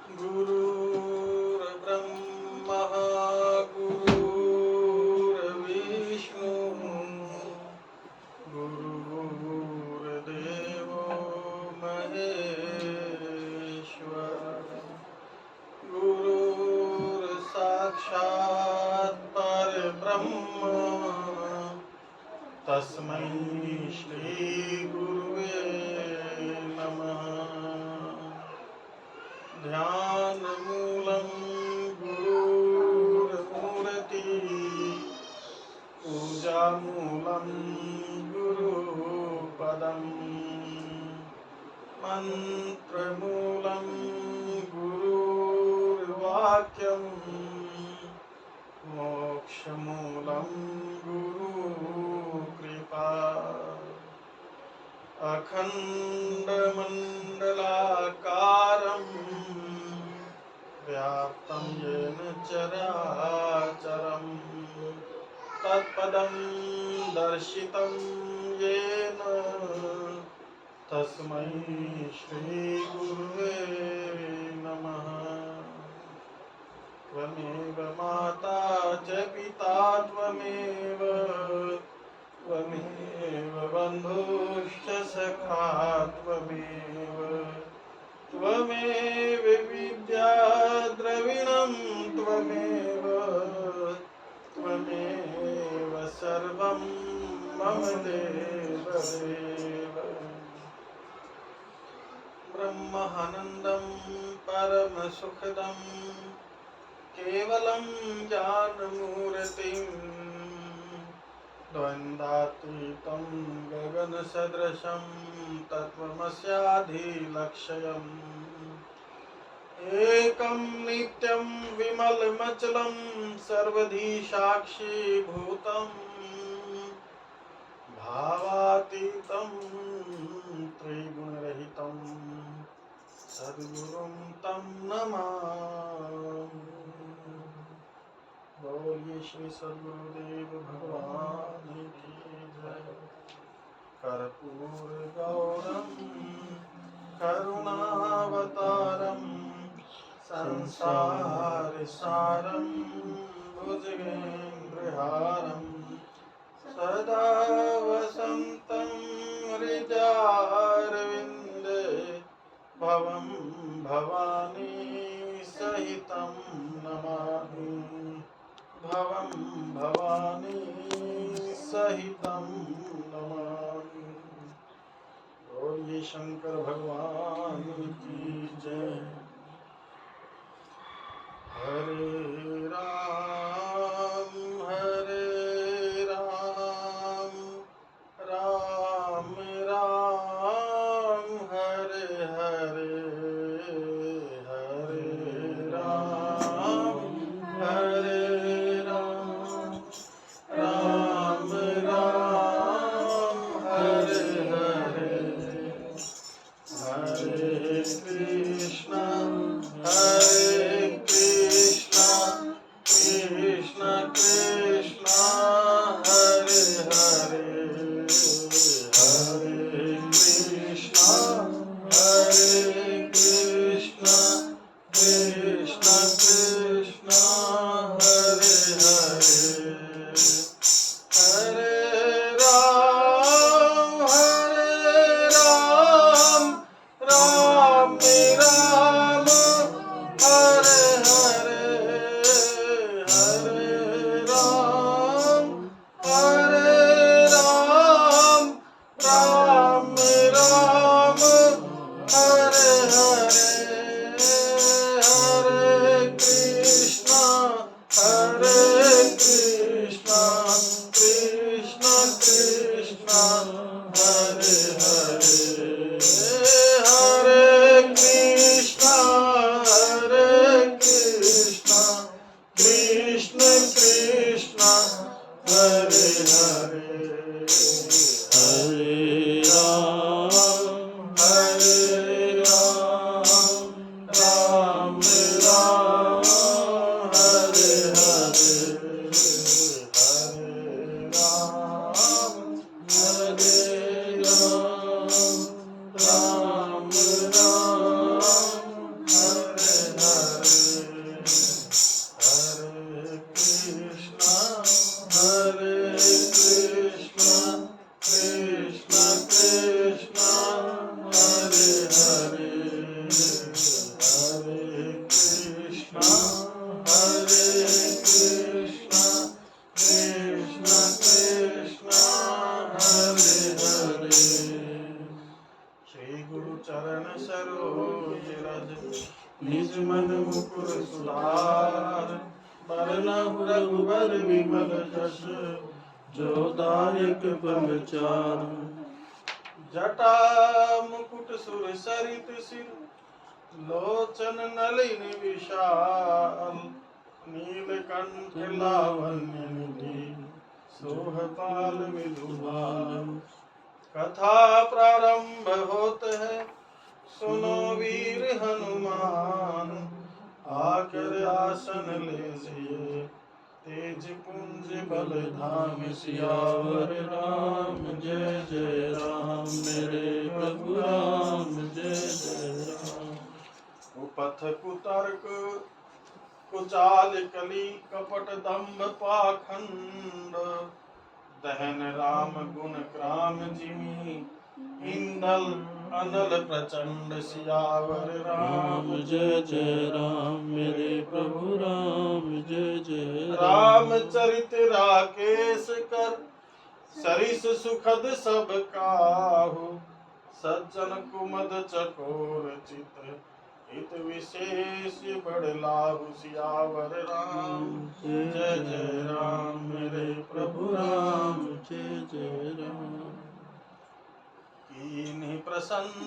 गुरुर्ब्रह्मा गुरुर्विष्णु गुरुर्देवो महेश्वर गुरुर्साक्षात् परब्रह्म तस्मै श्री गुरुवे नमः। ध्यानमूलं गुरुर्मूर्ति पूजामूलं गुरुपदम् मन्त्रमूलं गुरुर्वाक्यम् मोक्षमूलं गुरुकृपा। अखण्डमण्डलाकारं व्याप्तं येन चराचरं तत्पदं दर्शितं येन तस्मै श्रीगुरुवे नमः। त्वमेव माता च पिता त्वमेव बन्धुश्च सखा त्वमेव त्वमेव विद्या द्रविणं त्वमेव सर्वं मम देवदेव। ब्रह्मानन्दं परमसुखदं केवलं ज्ञानमूर्तिम् द्वन्द्वातीतं गगनसदृशं तत्त्वमस्याधिलक्ष्यम् एकं नित्यं विमलमचलं सर्वधी साक्षीभूतं भावातीतं त्रिगुणरहितं सद्गुरुं तं नमामि। बोलिए श्री सद्गुरुदेव भगवान की जय। कर्पूर गौरम करुणावतारम संसार सारम भुजगेन्द्रहारम सदा वसंतं हृदयारविन्दे भवं भवानी सहितं नमामि। भवं भवानी सहितं नमामि। बोलिए शंकर भगवान की जय। हरे राम राम राम हरे हरे हरे राम राम राम हरे हरे हरे कृष्णा कृष्ण कृष्ण हरे हरे हरे कृष्ण कृष्ण कृष्ण हरे हरे हरे राम राम राम निज मन मुकुर सुधार, बरनहुँ रघुबर विमल जस, जो दायक फल चार। जटा मुकुट सुर सरित सिर, लोचन नलिन विशाल, नीलकंठ लावण्य निधि, सोहपाल विधुबाल। कथा प्रारंभ होत है, सुनो वीर हनुमान, आकर आसन लीजिए, तेज पुंज बल धाम। सियावर राम जय जय राम, मेरे प्रभु राम जय जय राम। कुपथ कुतर्क कुचाल कली, कपट दंभ पाखंड, दहन राम गुण क्राम जिमि, हिंदल अनल प्रचंड। सियावर राम जय जय राम, मेरे प्रभु राम जय जय राम। चरित राकेश कर, सरिस सुखद सब काहू, सज्जन कुमद चकोर चित, हित विशेष बड़ लाहु। सियावर राम जय जय राम, मेरे प्रभु राम जय जय राम। कीन्ही प्रसन्न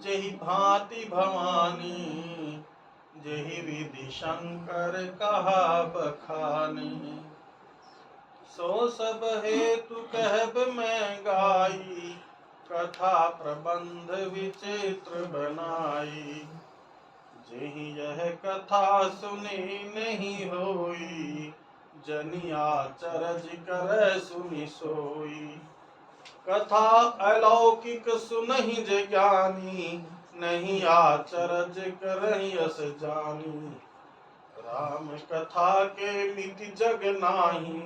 जेहि भांति भवानी, जेहि विधि शंकर कहा बखानी। सो सब हेतु कहब मैं गाई, कथा प्रबंध विचित्र बनाई। जेहि यह कथा सुनी नहीं होई, जनिया चरज कर सुनि सोई। कथा अलौकिक सुनहि जे ज्ञानी, नहीं आचरज करहि अस जानी। राम कथा के मिति जग नाही,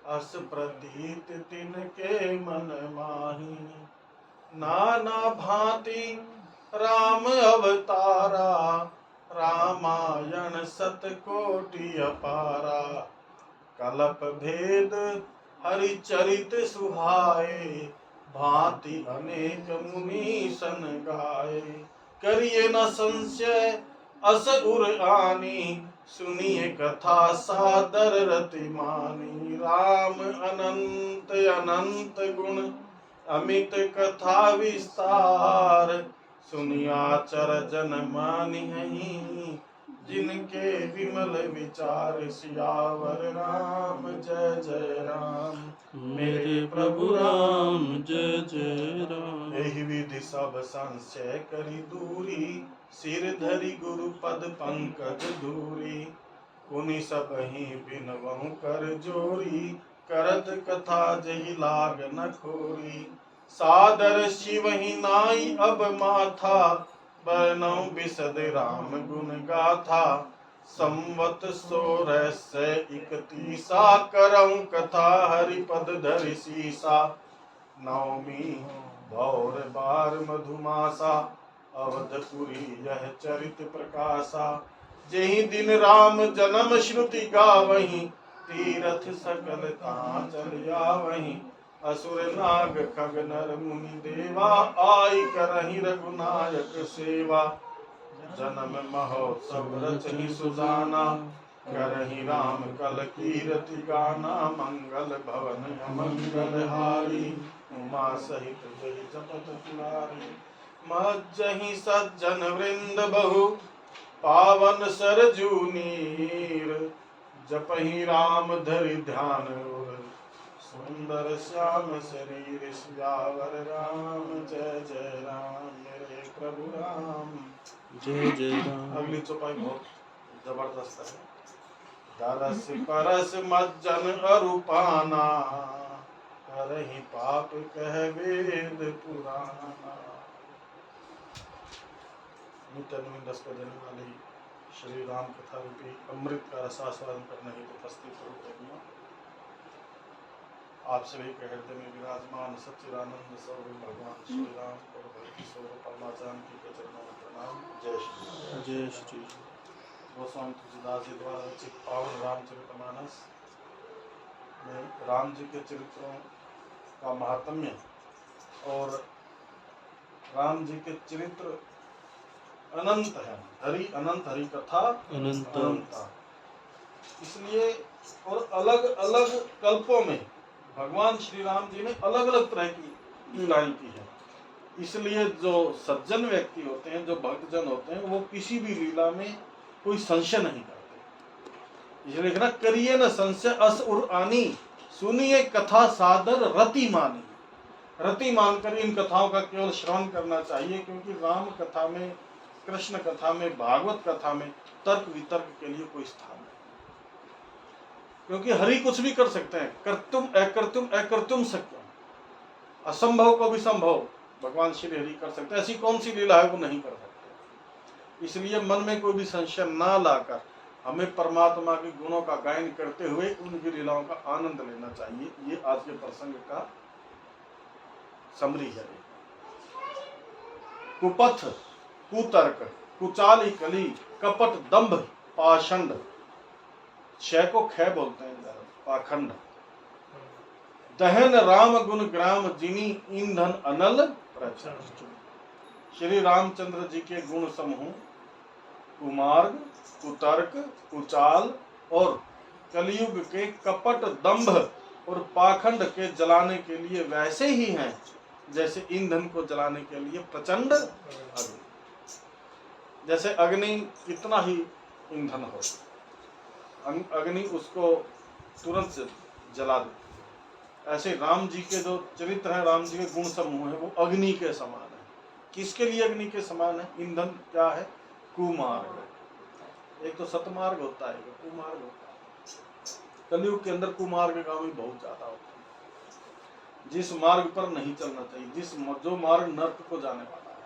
अस प्रतीत तिनके मन माही। नाना भांति राम अवतारा, रामायण सतकोटि अपारा। कलप भेद हरिचरित सुहाए, भांति अनेक मुनि सन गाए। करिए न संशय अस उर आनी, सुनिए कथा सादर रति मानी। राम अनंत अनंत गुण, अमित कथा विस्तार। सुनिया चर जन मानिहि, जिनके विमल विचार। सियावर राम जय जय राम, मेरे प्रभु राम जय जय राम। एहि विधि सब संशय करि दूरी, सिर धरि गुरु पद पंकज धूरी। पुनि सबहि बिनवहु कर जोरी, करत कथा जहि लाग न खोरी। सादर शिवहि नाई अब माथा, बरनउँ बिसद राम गुण गाथा। संवत 1631 करऊँ कथा, हरिपद धरि सीसा। नवमी भौर बार मधुमासा, अवधपुरी यह चरित प्रकाशा। जेहि दिन राम जन्म श्रुति गावहीं, तीरथ सकल तां चल आवहीं। असुर नाग खग नर मुनि देवा, आई करहि रघुनायक सेवा। जन्म महोत्सव रचहि सुजाना, करहि राम कल कीरति गाना। मंगल भवन अमंगल हारी, उमा सहित जहि जपत पुरारी। मज्जहि सज्जन वृंद बहु, पावन सरजू नीर। जपहि राम धरि ध्यान उर, सुंदर श्याम शरीर। सियावर राम जय जय राम, मेरे प्रभु राम जय जय राम। अगली चौपाई बहुत जबरदस्त है। दरस परस मज्जन अरुपाना, करहि पाप कह वेद पुराना। नित्य नवीन रस को देने वाली श्री राम कथा रूपी अमृत का रसास्वादन करने हेतु उपस्थित हो आप सभी के हृदय में विराजमान सच्चिदानंद स्वरूप भगवान श्री राम और भक्ति स्वरूप परमाचार्य जी के चरणों में प्रणाम। जय श्री जय श्री। गोस्वामी तुलसीदास जी द्वारा रचित पावन रामचरितमानस में राम जी के चरित्रों का महात्म्य और राम जी के चरित्र अनंत है। हरि अनंत, हरि कथा अनंत। इसलिए और अलग अलग कल्पों में भगवान श्री राम जी ने अलग अलग तरह की लीलाएं की है। इसलिए जो सज्जन व्यक्ति होते हैं, जो भक्तजन होते हैं, वो किसी भी लीला में कोई संशय नहीं करते। इसलिए लिखना, करिए न संशय अस उर आनी, सुनिए कथा सादर रति मानी। रति मानकर इन कथाओं का केवल श्रवण करना चाहिए, क्योंकि राम कथा में, कृष्ण कथा में, भागवत कथा में तर्क वितर्क के लिए कोई स्थान नहीं। क्योंकि हरि कुछ भी कर सकते हैं, कर्तुम अकर्तुम शक्यम, असंभव को भी संभव भगवान श्री हरि कर सकते हैं। ऐसी कौन सी लीला है वो नहीं कर सकते। इसलिए मन में कोई भी संशय ना लाकर हमें परमात्मा के गुणों का गायन करते हुए उनकी लीलाओं का आनंद लेना चाहिए। ये आज के प्रसंग का समरी है। कुपथ, कुतर्क, कुचाली कली, कपट, दंभ, पाषंड, क्षय को क्षय बोलते हैं, पाखंड, दहन राम गुण ग्राम जिनी, ईंधन अनल प्रचंड। श्री रामचंद्र जी के गुण समूह कुमार्ग, कुतर्क, कुचाल और कलयुग के कपट, दंभ और पाखंड के जलाने के लिए वैसे ही हैं जैसे ईंधन को जलाने के लिए प्रचंड अग्नि। जैसे अग्नि कितना ही ईंधन हो, अग्नि उसको तुरंत जला देती है। ऐसे राम जी के जो चरित्र है, राम जी के गुण समूह है, वो अग्नि के समान है। किसके लिए अग्नि के समान है? ईंधन क्या है? कुमार्ग। एक तो सतमार्ग होता है, एक कुमार्ग होता है। कलयुग के अंदर कुमार्गगामी बहुत ज्यादा होता है, जिस मार्ग पर नहीं चलना चाहिए, जो मार्ग नरक को जाने वाला है।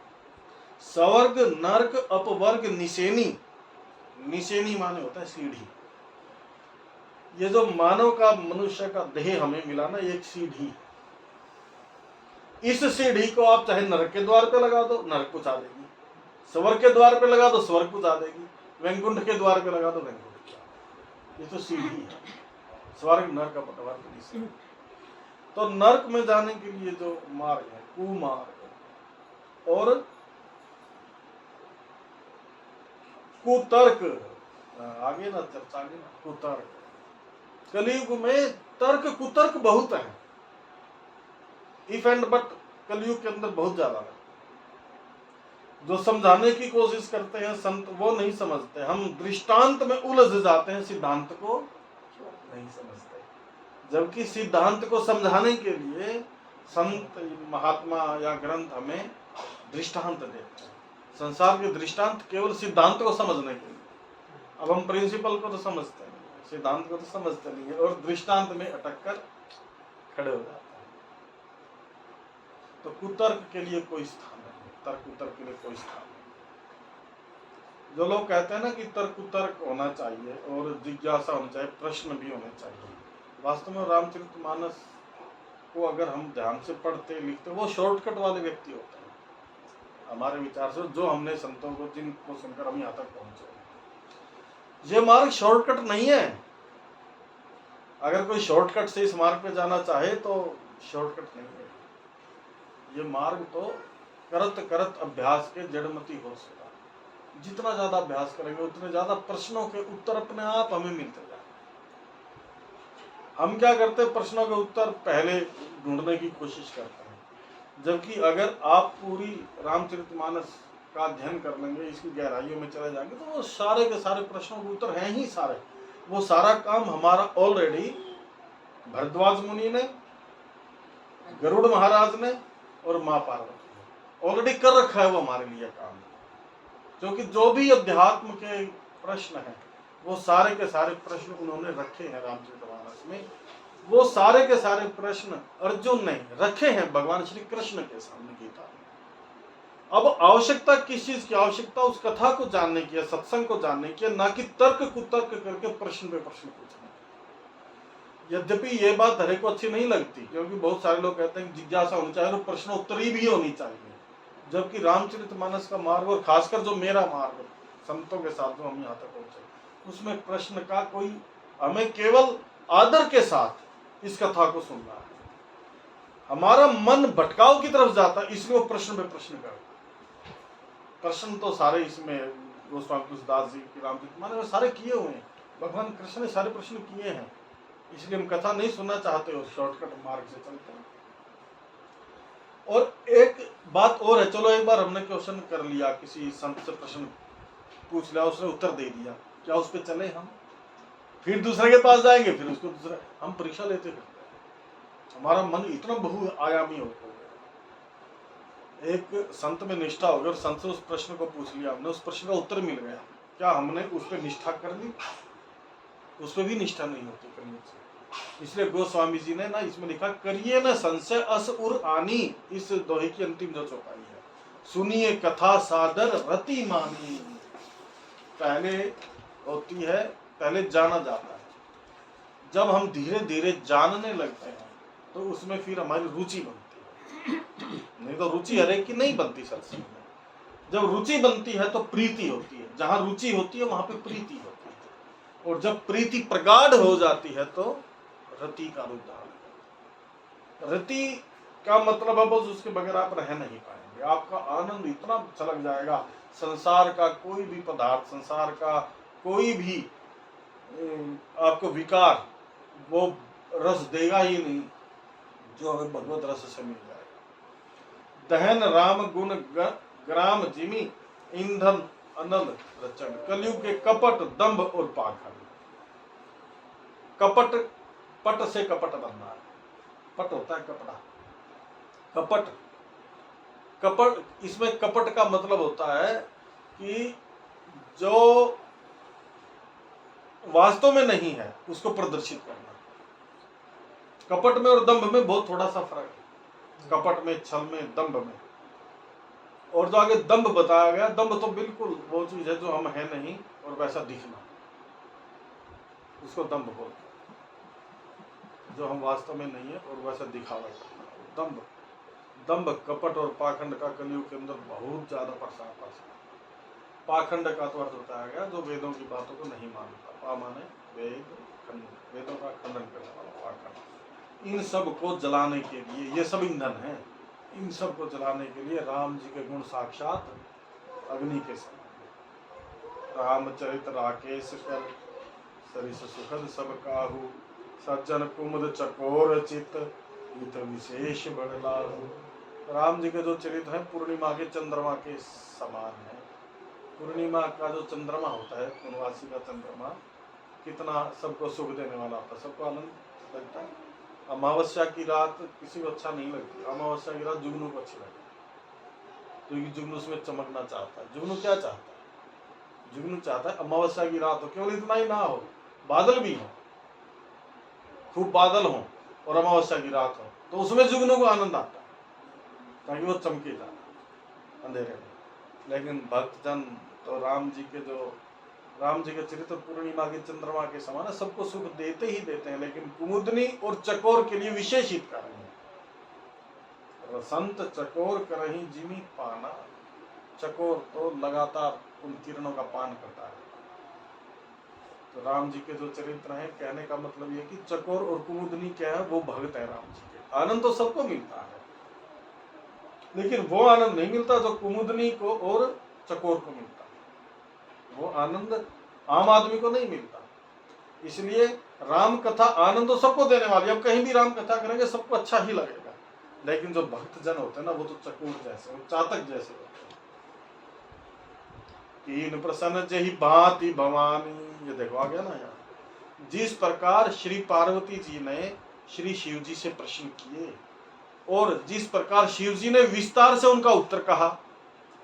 स्वर्ग, नरक, अपवर्ग, निशेनी। निशेनी माने होता है सीढ़ी। ये जो मानव का, मनुष्य का देह हमें मिला ना, एक सीढ़ी। इस सीढ़ी को आप चाहे नरक के द्वार पे लगा दो, नरक पहुंचा देगी। स्वर्ग के द्वार पे लगा दो, स्वर्ग पहुंचा देगी। वैकुंठ के द्वार पे लगा दो, वैकुंठ पहुंचा। ये तो सीढ़ी है, स्वर्ग, नरक, अपवर्ग, निशेनी। तो नरक में जाने के लिए जो मार्ग है, कुमार्ग। और कुतर्क, आगे ना चर्चा, आगे ना, कुतर्क। कलयुग में तर्क कुतर्क बहुत है, इफ एंड बट कलयुग के अंदर बहुत ज्यादा है। जो समझाने की कोशिश करते हैं संत, वो नहीं समझते। हम दृष्टांत में उलझ जाते हैं, सिद्धांत को नहीं समझते। जबकि सिद्धांत को समझाने के लिए संत, महात्मा या ग्रंथ हमें दृष्टांत देते हैं। संसार के दृष्टांत केवल सिद्धांत को समझने के लिए। अब हम प्रिंसिपल को तो समझते हैं, सिद्धांत को तो समझते नहीं है, और दृष्टांत में अटक कर खड़े हो जाते हैं। तो कुतर्क के लिए कोई स्थान नहीं, तर्क कुतर्क के लिए कोई स्थान नहीं। जो लोग कहते हैं ना कि तर्क कुतर्क होना चाहिए और जिज्ञासा होनी चाहिए, प्रश्न भी होने चाहिए, वास्तव में रामचरितमानस को अगर हम ध्यान से पढ़ते लिखते, वो शॉर्टकट वाले व्यक्ति होते हैं हमारे विचार से, जो हमने संतों को, जिनको सुनकर हम यहाँ तक पहुंचे। ये मार्ग शॉर्टकट नहीं है। अगर कोई शॉर्टकट से इस मार्ग पे जाना चाहे तो शॉर्टकट नहीं है। ये मार्ग तो करत करत अभ्यास के जड़मती हो सका। जितना ज्यादा अभ्यास करेंगे उतने ज्यादा प्रश्नों के उत्तर अपने आप हमें मिलते जाए। हम क्या करते हैं, प्रश्नों के उत्तर पहले ढूंढने की कोशिश करते हैं, जबकि अगर आप पूरी रामचरितमानस का अध्ययन कर लेंगे, इसकी गहराइयों में चले जाएंगे, तो वो सारे के सारे प्रश्नों के उत्तर हैं ही सारे। वो सारा काम हमारा ऑलरेडी भरद्वाज मुनि ने, गरुड़ महाराज ने और माँ पार्वती ने ऑलरेडी कर रखा है वो हमारे लिए काम। क्योंकि जो भी अध्यात्म के प्रश्न हैं, वो सारे के सारे प्रश्न उन्होंने रखे हैं रामचरितमानस में। वो सारे के सारे प्रश्न अर्जुन ने रखे हैं भगवान श्री कृष्ण के सामने गीता में। अब आवश्यकता किस चीज की? आवश्यकता उस कथा को जानने की है, सत्संग को जानने की है, ना कि तर्क कुतर्क करके प्रश्न पे प्रश्न पूछने। यद्यपि ये बात हरे को अच्छी नहीं लगती, क्योंकि बहुत सारे लोग कहते हैं जिज्ञासा होनी चाहिए और प्रश्नोत्तरी भी होनी चाहिए। जबकि रामचरितमानस का मार्ग, और खासकर जो मेरा मार्ग संतों के साथ जो हम यहाँ तक पहुंचे, उसमें प्रश्न का कोई, हमें केवल आदर के साथ इस कथा को सुनना है। हमारा मन भटकाव की तरफ जाता है, इसलिए वो प्रश्न पे प्रश्न करता है। प्रश्न तो सारे इसमें गोस्वामी तुलसीदास जी की रामचरित मानस में सारे किए हुए हैं, भगवान कृष्ण ने सारे प्रश्न किए हैं, इसलिए हम कथा नहीं सुनना चाहते और शॉर्टकट मार्ग से चलते हैं। और एक बात और है, चलो एक बार हमने क्वेश्चन कर लिया, किसी संत से प्रश्न पूछ लिया, उसने उत्तर दे दिया, क्या उस पर चले हम? फिर दूसरे के पास जाएंगे, फिर उसको दूसरा, हम परीक्षा लेते फिरते हैं। हमारा मन इतना बहुआयामी हो गया। एक संत में निष्ठा हो गई और संत से उस प्रश्न को पूछ लिया हमने, उस प्रश्न का उत्तर मिल गया, क्या हमने उस पर निष्ठा कर ली? उस पर भी निष्ठा नहीं होती करने से। इसलिए गोस्वामी जी ने ना इसमें लिखा, करिए न संशय अस उर आनी, इस दोहे की अंतिम जो चौपाई है, सुनिए कथा सादर रति मानी। पहले होती है, पहले जाना जाता है, जब हम धीरे धीरे जानने लगते हैं तो उसमें फिर हमारी रुचि बनती है। नहीं तो रुचि हर एक की नहीं बनती सत्संग में। जब रुचि बनती है तो प्रीति होती है, जहां रुचि होती है वहां पे प्रीति होती है, और जब प्रीति प्रगाढ़ हो जाती है तो रति का रूप धारण। रति का मतलब है बस उसके बगैर आप रह नहीं पाएंगे, आपका आनंद इतना छलक जाएगा, संसार का कोई भी पदार्थ, संसार का कोई भी आपको विकार वो रस देगा ही नहीं जो हमें भगवत रस से मिल जाएगा। दहन राम गुण ग्राम जिमी, ईंधन अनल रचन, कलयुग के कपट दंभ और पाखंड। कपट, पट से कपट बनना है, पट होता है कपड़ा, कपट, कपट, इसमें कपट का मतलब होता है कि जो वास्तव में नहीं है उसको प्रदर्शित करना। कपट में और दंभ में बहुत थोड़ा सा फर्क है, कपट में, छल में, दंभ में। और जो आगे दंभ बताया गया, दंभ तो बिल्कुल वो चीज है जो हम है नहीं और वैसा दिखना, उसको दंभ बोलते हैं, जो हम वास्तव में नहीं है और वैसा दिखावा करना, दंभ। दंभ, कपट और पाखंड का कलयुग के अंदर बहुत ज्यादा प्रसार पड़ा। पाखंड का तो अर्थ बताया गया जो वेदों की बातों को नहीं मानता, पा माने वेद, खंडन, वेदों का खंडन करने वाला पाखंड। इन सब को जलाने के लिए, ये सब ईंधन है, इन सब को जलाने के लिए राम जी के गुण साक्षात अग्नि के समान। रामचरित राकेश कर सरिस सुखद सब काहू, सज्जन कुमुद चकोर चित हित विशेष बड़लाहू। राम जी के जो चरित्र है पूर्णिमा के चंद्रमा के समान है। पूर्णिमा का जो चंद्रमा होता है, पूर्णवासी का चंद्रमा, कितना सबको सुख देने वाला होता है, सबको आनंद लगता है। अमावस्या की रात किसी को अच्छा नहीं लगती, अमावस्या की रात जुगनू को अच्छी लगती है, क्योंकि जुगनू उसमें चमकना चाहता है। जुगनू क्या चाहता है? जुगनू चाहता है अमावस्या की रात हो, केवल इतना ही ना हो, बादल भी हो, खूब बादल हो और अमावस्या की रात हो, तो उसमें जुगनू को आनंद आता है, ताकि वो चमके जाए अंधेरे में। लेकिन भक्तजन तो राम जी के चरित्र पूर्णिमा के चंद्रमा के समान है, सबको सुख देते ही देते हैं, लेकिन कुमुदनी और चकोर के लिए विशेष हितकारी है। संत चकोर करही जिमी पाना, चकोर तो लगातार उन किरणों का पान करता है। तो राम जी के जो चरित्र हैं, कहने का मतलब ये कि चकोर और कुमुदनी क्या है, वो भक्त है राम जी के। आनंद तो सबको मिलता है, लेकिन वो आनंद नहीं मिलता जो कुमुदनी को और चकोर को मिलता है। वो आनंद आम आदमी को नहीं मिलता। इसलिए राम कथा आनंद तो सबको देने वाली। अब कहीं भी राम कथा करेंगे सबको अच्छा ही लगेगा, लेकिन जो भक्त जन होते हैं ना, वो तो चकोर जैसे, वो चातक जैसे होते हैं। कीन प्रसन्न जही भांति भवानी, ये देखो आ गया ना यहाँ। जिस प्रकार श्री पार्वती जी ने श्री शिव जी से प्रश्न किए और जिस प्रकार शिव जी ने विस्तार से उनका उत्तर कहा,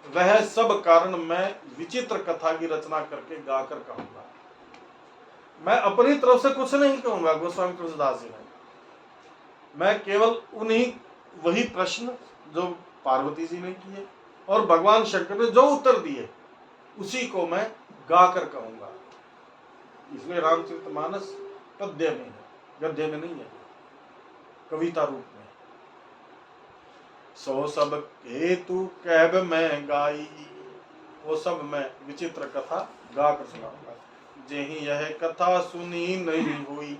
वह सब कारण मैं विचित्र कथा की रचना करके गाकर कहूंगा। मैं अपनी तरफ से कुछ नहीं कहूंगा गोस्वामी तुलसीदास जी ने, मैं केवल उन्हीं वही प्रश्न जो पार्वती जी ने किए और भगवान शंकर ने जो उत्तर दिए उसी को मैं गाकर कहूंगा। इसलिए रामचरितमानस पद्य में है, गद्य में नहीं है, कविता रूप में। सो सब हेतु कहब मैं गाई, वो सब मैं विचित्र कथा गा कर सुनाऊंगा। जेहि यह कथा सुनी नहीं हुई,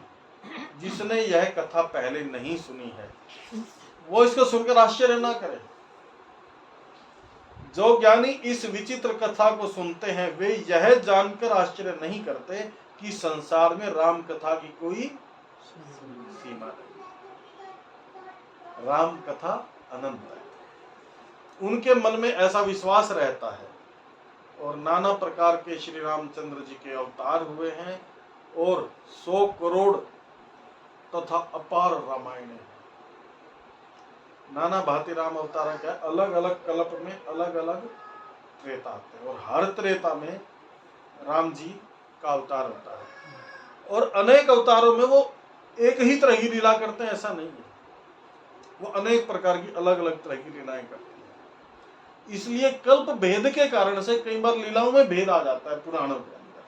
जिसने यह कथा पहले नहीं सुनी है वो इसको सुनकर आश्चर्य ना करे। जो ज्ञानी इस विचित्र कथा को सुनते हैं वे यह जानकर आश्चर्य नहीं करते कि संसार में राम कथा की कोई सीमा नहीं। राम कथा अनंत है। उनके मन में ऐसा विश्वास रहता है और नाना प्रकार के श्री रामचंद्र जी के अवतार हुए हैं और 100 करोड़ तथा अपार रामायण है। नाना भांति राम अवतार क्या, अलग अलग कल्प में अलग अलग त्रेता आते हैं और हर त्रेता में राम जी का अवतार होता है और अनेक अवतारों में वो एक ही तरह की लीला करते हैं, ऐसा नहीं है। वो अनेक प्रकार की अलग अलग तरह की लीलाएं करते हैं। इसलिए कल्प भेद के कारण से कई बार लीलाओं में भेद आ जाता है पुराणों के अंदर।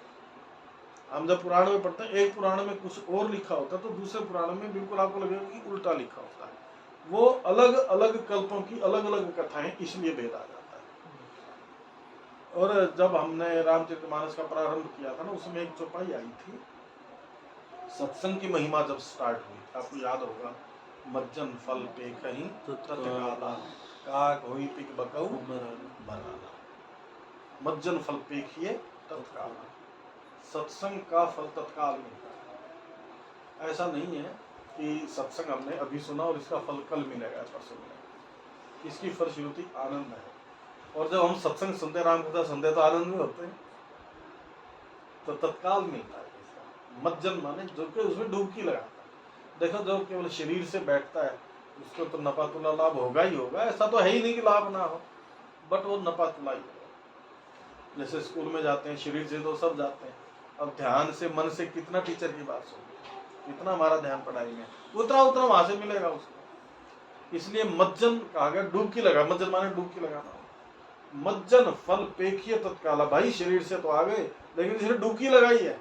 हम जब पुराण में पढ़ते हैं, एक पुराण में कुछ और लिखा होता है तो दूसरे पुराण में बिल्कुल आपको लगेगा कि उल्टा लिखा होता है। वो अलग अलग कल्पों की अलग अलग कथाएं, इसलिए भेद आ जाता है। और जब हमने रामचरितमानस का प्रारंभ किया था ना, उसमें एक चौपाई आई थी सत्संग की महिमा जब स्टार्ट हुई, आपको याद होगा, मज्जन फल पे कहीं तत्काला काक होई पिक बकऊ बराला। मज्जन फल पेखिए तत्काला, सत्संग का फल तत्काल मिलता है। ऐसा नहीं है कि सत्संग हमने अभी सुना और इसका फल कल मिलेगा, परसों मिलेगा। इसकी फलश्रुति आनंद है। और जब हम सत्संग सुनते, राम कथा सुनते तो आनंद में होते हैं, तो तत्काल मिलता है इसका। मज्जन माने जो कि उसमें डुबकी लगाता है। देखो, जो केवल शरीर से बैठता है उसको तो नपा तुला लाभ होगा ही होगा, ऐसा तो है ही नहीं कि लाभ ना हो, बट वो नपा तुला ही होगा। जैसे स्कूल में जाते हैं, शरीर से तो सब जाते हैं, अब ध्यान से मन से कितना टीचर की बात सुन, इतना हमारा ध्यान पढ़ाई में, उतना उतना वहां से मिलेगा उसको। इसलिए मज्जन कहा गया, डुबकी लगा। मज्जन माने डुबकी लगाना। मज्जन फल पेखिए तत्काला, भाई शरीर से तो आ गए लेकिन इसने डुबकी लगाई है।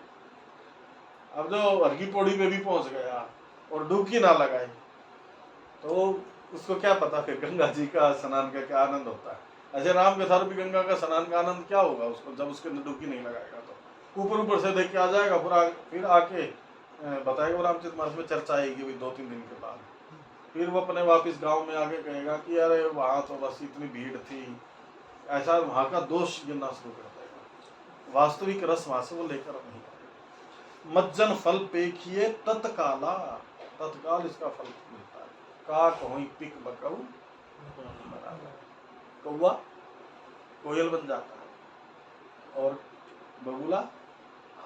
अब जो हरकी पौड़ी पे भी पहुंच गया और डुबकी ना लगाई तो उसको क्या पता फिर गंगा जी का स्नान का क्या आनंद होता है। ऐसे राम कथा रूपी गंगा का स्नान का आनंद क्या होगा उसको, जब उसके अंदर डुबकी नहीं लगाएगा तो ऊपर ऊपर से देख के आ जाएगा, फिर आके बताएगा। रामचरितमानस में चर्चा आएगी भी 2-3 दिन के बाद। फिर वो अपने वापिस गांव में आके कहेगा कि अरे वहाँ तो बस इतनी भीड़ थी, ऐसा वहाँ का दोष गिनना शुरू कर देगा। वास्तविक रस वहाँ से वो लेकर नहीं आएगा। मज्जन फल पेखिए तत्काला, तत्काल इसका फल मिलता है। काक होई पिक बकऊ बराला, कौवा कोयल बन जाता है और बगुला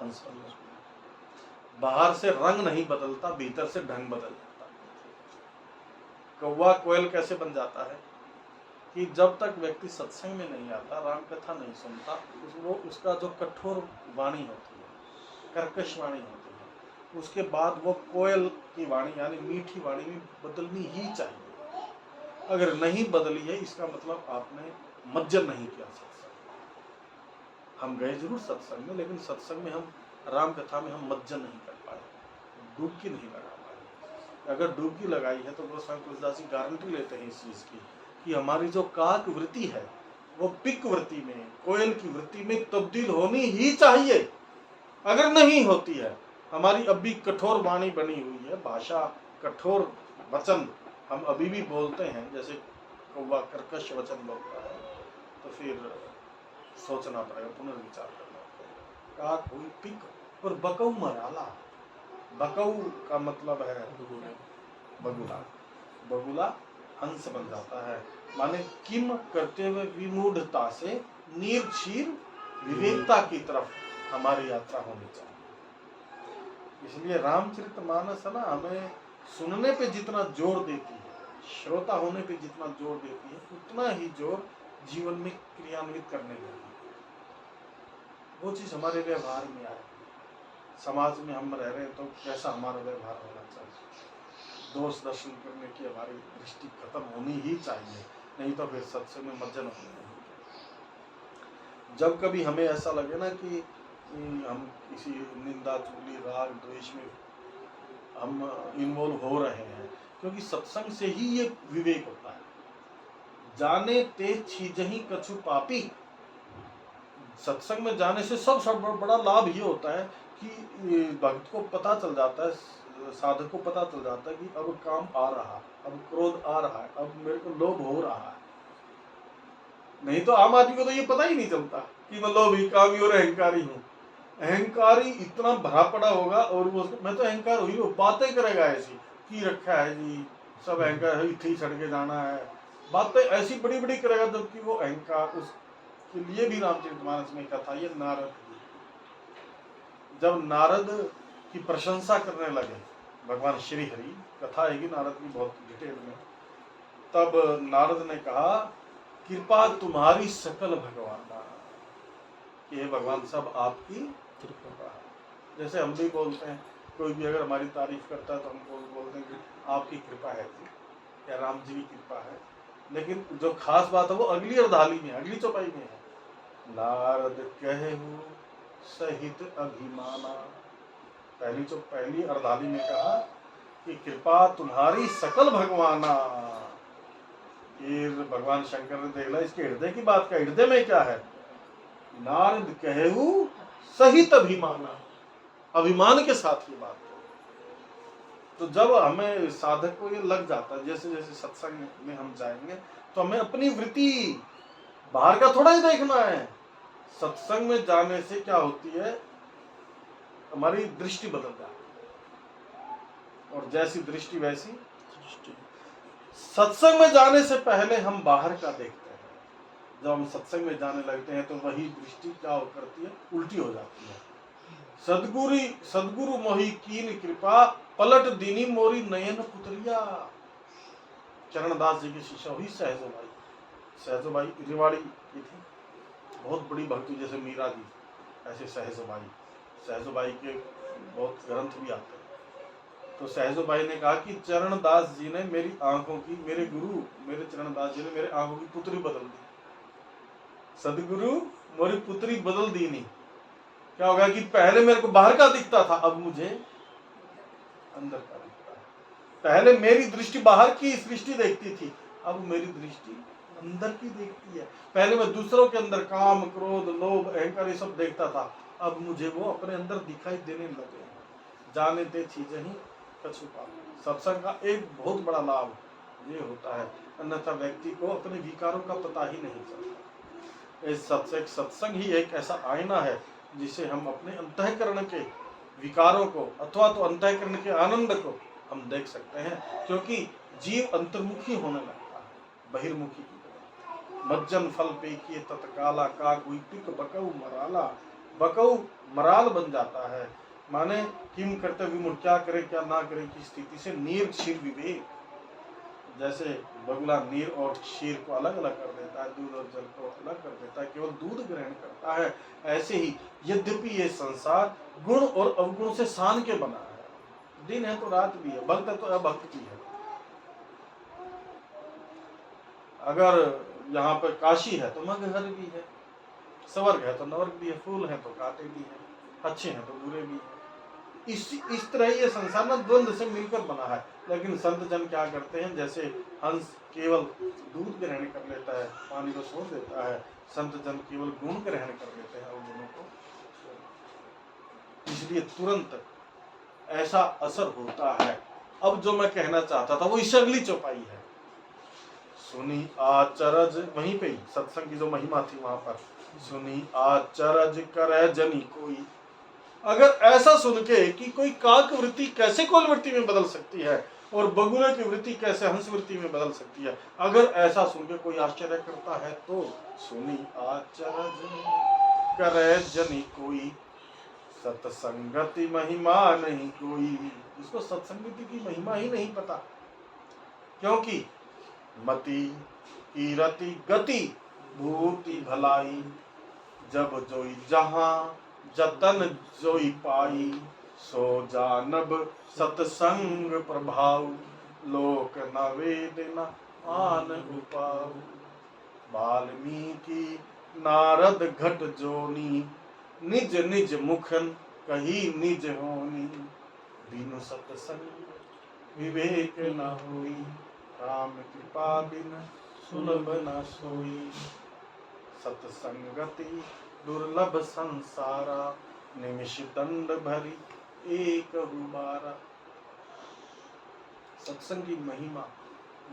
हंस बन जाता है। बाहर से रंग नहीं बदलता, भीतर से ढंग बदल जाता है। कौवा कोयल कैसे बन जाता है कि जब तक व्यक्ति सत्संग में नहीं आता, राम कथा नहीं सुनता, उसका जो कठोर वाणी होती है, कर्कश वाणी होती है, उसके बाद वो कोयल की वाणी यानी मीठी वाणी में बदलनी ही चाहिए। अगर नहीं बदली है, इसका मतलब आपने मज्जन नहीं किया सत्संग। हम गए जरूर सत्संग में, लेकिन सत्संग में हम राम कथा में हम मज्जन नहीं कर पाए, डुबकी नहीं लगा पाए। अगर डुबकी लगाई है तो गोस्वामी तुलसीदास जी गारंटी लेते हैं इस चीज की कि हमारी जो काक वृत्ति है वो पिक वृत्ति में, कोयल की वृत्ति में तब्दील होनी ही चाहिए। अगर नहीं होती है, हमारी अभी कठोर वाणी बनी हुई है, भाषा कठोर वचन हम अभी भी बोलते हैं, जैसे कौवा कर्कश वचन बोलता है, तो फिर सोचना पड़ेगा, पुनर्विचार करना पड़ेगा। काक हुई पिक और बकऊ मराला। बकऊ का मतलब है बगुला, बगुला हंस बन जाता है। माने किम करते हुए विमूढ़ता से निर्क्षीर विवेकता की तरफ हमारी यात्रा होनी चाहिए। इसलिए रामचरितमानस है ना, हमें सुनने पे जितना जोर देती है, श्रोता होने पे जितना जोर देती है, उतना ही जोर जीवन में क्रियान्वित करने में। वो चीज हमारे व्यवहार में आए। समाज में हम रह रहे हैं तो कैसा हमारा व्यवहार होना चाहिए। दोष दर्शन करने की हमारी दृष्टि खत्म होनी ही चाहिए, नहीं तो फिर सत्संग में मज्जन होने नहीं। जब कभी हमें ऐसा लगे ना कि हम किसी निंदा चुगली राग द्वेष में हम इन्वॉल्व हो रहे हैं, क्योंकि सत्संग से ही ये विवेक होता है। जाने ते छीजही कछु पापी, सत्संग में जाने से सबसे बड़ा लाभ ये होता है कि भक्त को पता चल जाता है, साधक को पता चल जाता है कि अब काम आ रहा, अब क्रोध आ रहा है, अब मेरे को लोभ हो रहा है। नहीं तो आम आदमी को तो ये पता ही नहीं चलता कि मैं लोभी, कामी और अहंकारी हूँ। अहंकारी इतना भरा पड़ा होगा और वो मैं तो अहंकार हुई, वो बातें करेगा ऐसी की रखा है जी, सब अहंकार है, इतनी छड़ के जाना है, बातें ऐसी बड़ी बड़ी करेगा, जबकि वो अहंकार। उसके लिए भी रामचरितमानस में कथा ये नारद, जब नारद की प्रशंसा करने लगे भगवान श्री हरि, कथा है कि नारद की बहुत डिटेल में, तब नारद ने कहा कृपा तुम्हारी सकल भगवान, कि हे भगवान सब आपकी कृपा है। जैसे हम भी बोलते हैं, कोई भी अगर हमारी तारीफ करता है तो हम बोलते हैं कि आपकी कृपा है जी, या राम जी की कृपा है। लेकिन जो खास बात है वो अगली अर्धाली में, अगली चौपाई में है। नारद कहेहु सहित अभिमाना, पहली अर्धाली में कहा कि कृपा तुम्हारी सकल भगवाना। फिर भगवान शंकर ने देखा इसके हृदय की बात का, हृदय में क्या है, नारद कहेहु सहित अभिमाना, अभिमान के साथ ये बात। तो जब हमें साधक को ये लग जाता है, जैसे जैसे सत्संग में हम जाएंगे तो हमें अपनी वृत्ति बाहर का थोड़ा ही देखना है। सत्संग में जाने से क्या होती है, हमारी दृष्टि बदल जाती है, और जैसी दृष्टि वैसी दृष्टि। सत्संग में जाने से पहले हम बाहर का देखते हैं, जब हम सत्संग में जाने लगते हैं तो वही दृष्टि क्या करती है, उल्टी हो जाती है। सदगुरु मोहि कीन कृपा, पलट दीनी मोरी नयन पुतरिया। चरणदास जी की शिष्या हुई सहजोबाई। सहजोबाई रिवाड़ी की थी, बहुत बड़ी भक्ति, जैसे मीरा जी ऐसे सहजोबाई के बहुत ग्रंथ भी आते हैं। तो सहजोबाई ने कहा कि चरणदास जी ने मेरी आंखों की, मेरे गुरु मेरे चरणदास जी ने मेरे आंखों की पुतरी बदल दी। सदगुरु मोरी पुतरी बदल दी नहीं। क्या होगा कि पहले मेरे को बाहर का दिखता था, अब मुझे अंदर का दिखता है। पहले मेरी दृष्टि बाहर की सृष्टि देखती थी, अब मेरी दृष्टि अंदर की देखती है। पहले मैं दूसरों के अंदर काम, क्रोध, लोभ, अहंकार ये सब देखता था, अब मुझे वो अपने अंदर दिखाई देने लगे। जाने दे चीजें ही कछु पाप। सत्संग का एक बहुत बड़ा लाभ ये होता है, अन्यथा व्यक्ति को अपने विकारों का पता ही नहीं चलता। इस सत्संग ही एक ऐसा आईना है जिसे हम अपने अंतःकरण के विकारों को अथवा तो अंतःकरण के आनंद को हम देख सकते हैं, क्योंकि जीव अंतर्मुखी होने लगता है, बहिर्मुखी की तरह। मज्जन फल पेकिए तत्काला, का कोई टिक बकऊ मराला। बकऊ मराल बन जाता है, माने किम करते विमुर, क्या करे क्या ना करे की स्थिति से नीर क्षीर विवेक। जैसे बगुला नीर और क्षीर को अलग अलग कर देता है, दूध और जल को अलग कर देता है, केवल दूध ग्रहण करता है। ऐसे ही यद्यपि ये संसार गुण और अवगुण से सान के बना है, दिन है तो रात भी है, भक्त है तो अभक्त भी है। अगर यहाँ पर काशी है तो मगहर भी है, स्वर्ग है तो नवर्ग भी है, फूल है तो कांटे भी है, अच्छे हैं तो बुरे भी हैं। इस तरह ये संसार ना द्वंद्व से मिलकर बना है। लेकिन संत जन क्या करते हैं, जैसे हंस केवल दूध ग्रहण कर लेता है, पानी को छोड़ देता है, संत जन केवल गुण ग्रहण कर लेते हैं और गुणों को, इसलिए तुरंत ऐसा असर होता है। अब जो मैं कहना चाहता था वो इससे अगली चौपाई है। सुनी आचरज, वहीं पे ही सत्संग की जो महिमा थी वहां पर, सुनी आचरज करे जनी कोई। अगर ऐसा सुन के कि कोई काक वृत्ति कैसे कोल वृत्ति में बदल सकती है और बगुले की वृत्ति कैसे हंस वृत्ति में बदल सकती है, अगर ऐसा सुन के कोई आश्चर्य करता है तो सुनी आचरज करे जनी कोई, सत्संगति महिमा नहीं कोई। इसको सत्संगति की महिमा ही नहीं पता, क्योंकि मति कीरति गति भूति भलाई, जब जोई जहां जतन जोई पाई, सो जानब सत्संग प्रभाव, लोक न वेद न आन उपाव। वाल्मीकि नारद घट जोनी, निज निज मुखन कही निज होनी, बिनु सत्संग विवेक न होई, राम कृपा बिन सुलभ न सोई। सत्संगति दुर्लभ संसारा, निमिष दंड भरी एक हुबारा। सत्संग की महिमा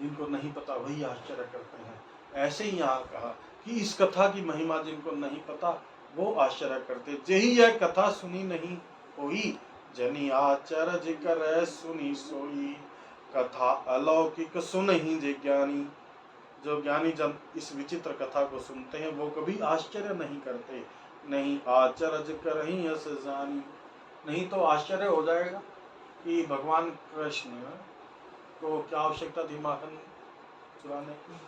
जिनको नहीं पता वही आश्चर्य करते हैं। ऐसे ही यहाँ कहा कि इस कथा की महिमा जिनको नहीं पता वो आश्चर्य करते, जेही यह कथा सुनी नहीं होई, जनी आचरज कर सुनी सोई। कथा अलौकिक सुनहि जे ज्ञानी, जो ज्ञानी जन इस विचित्र कथा को सुनते हैं वो कभी आश्चर्य नहीं करते। नहीं आचरज करहि अस जानी, नहीं तो आश्चर्य हो जाएगा कि भगवान कृष्ण को क्या आवश्यकता थी माखन चुराने की,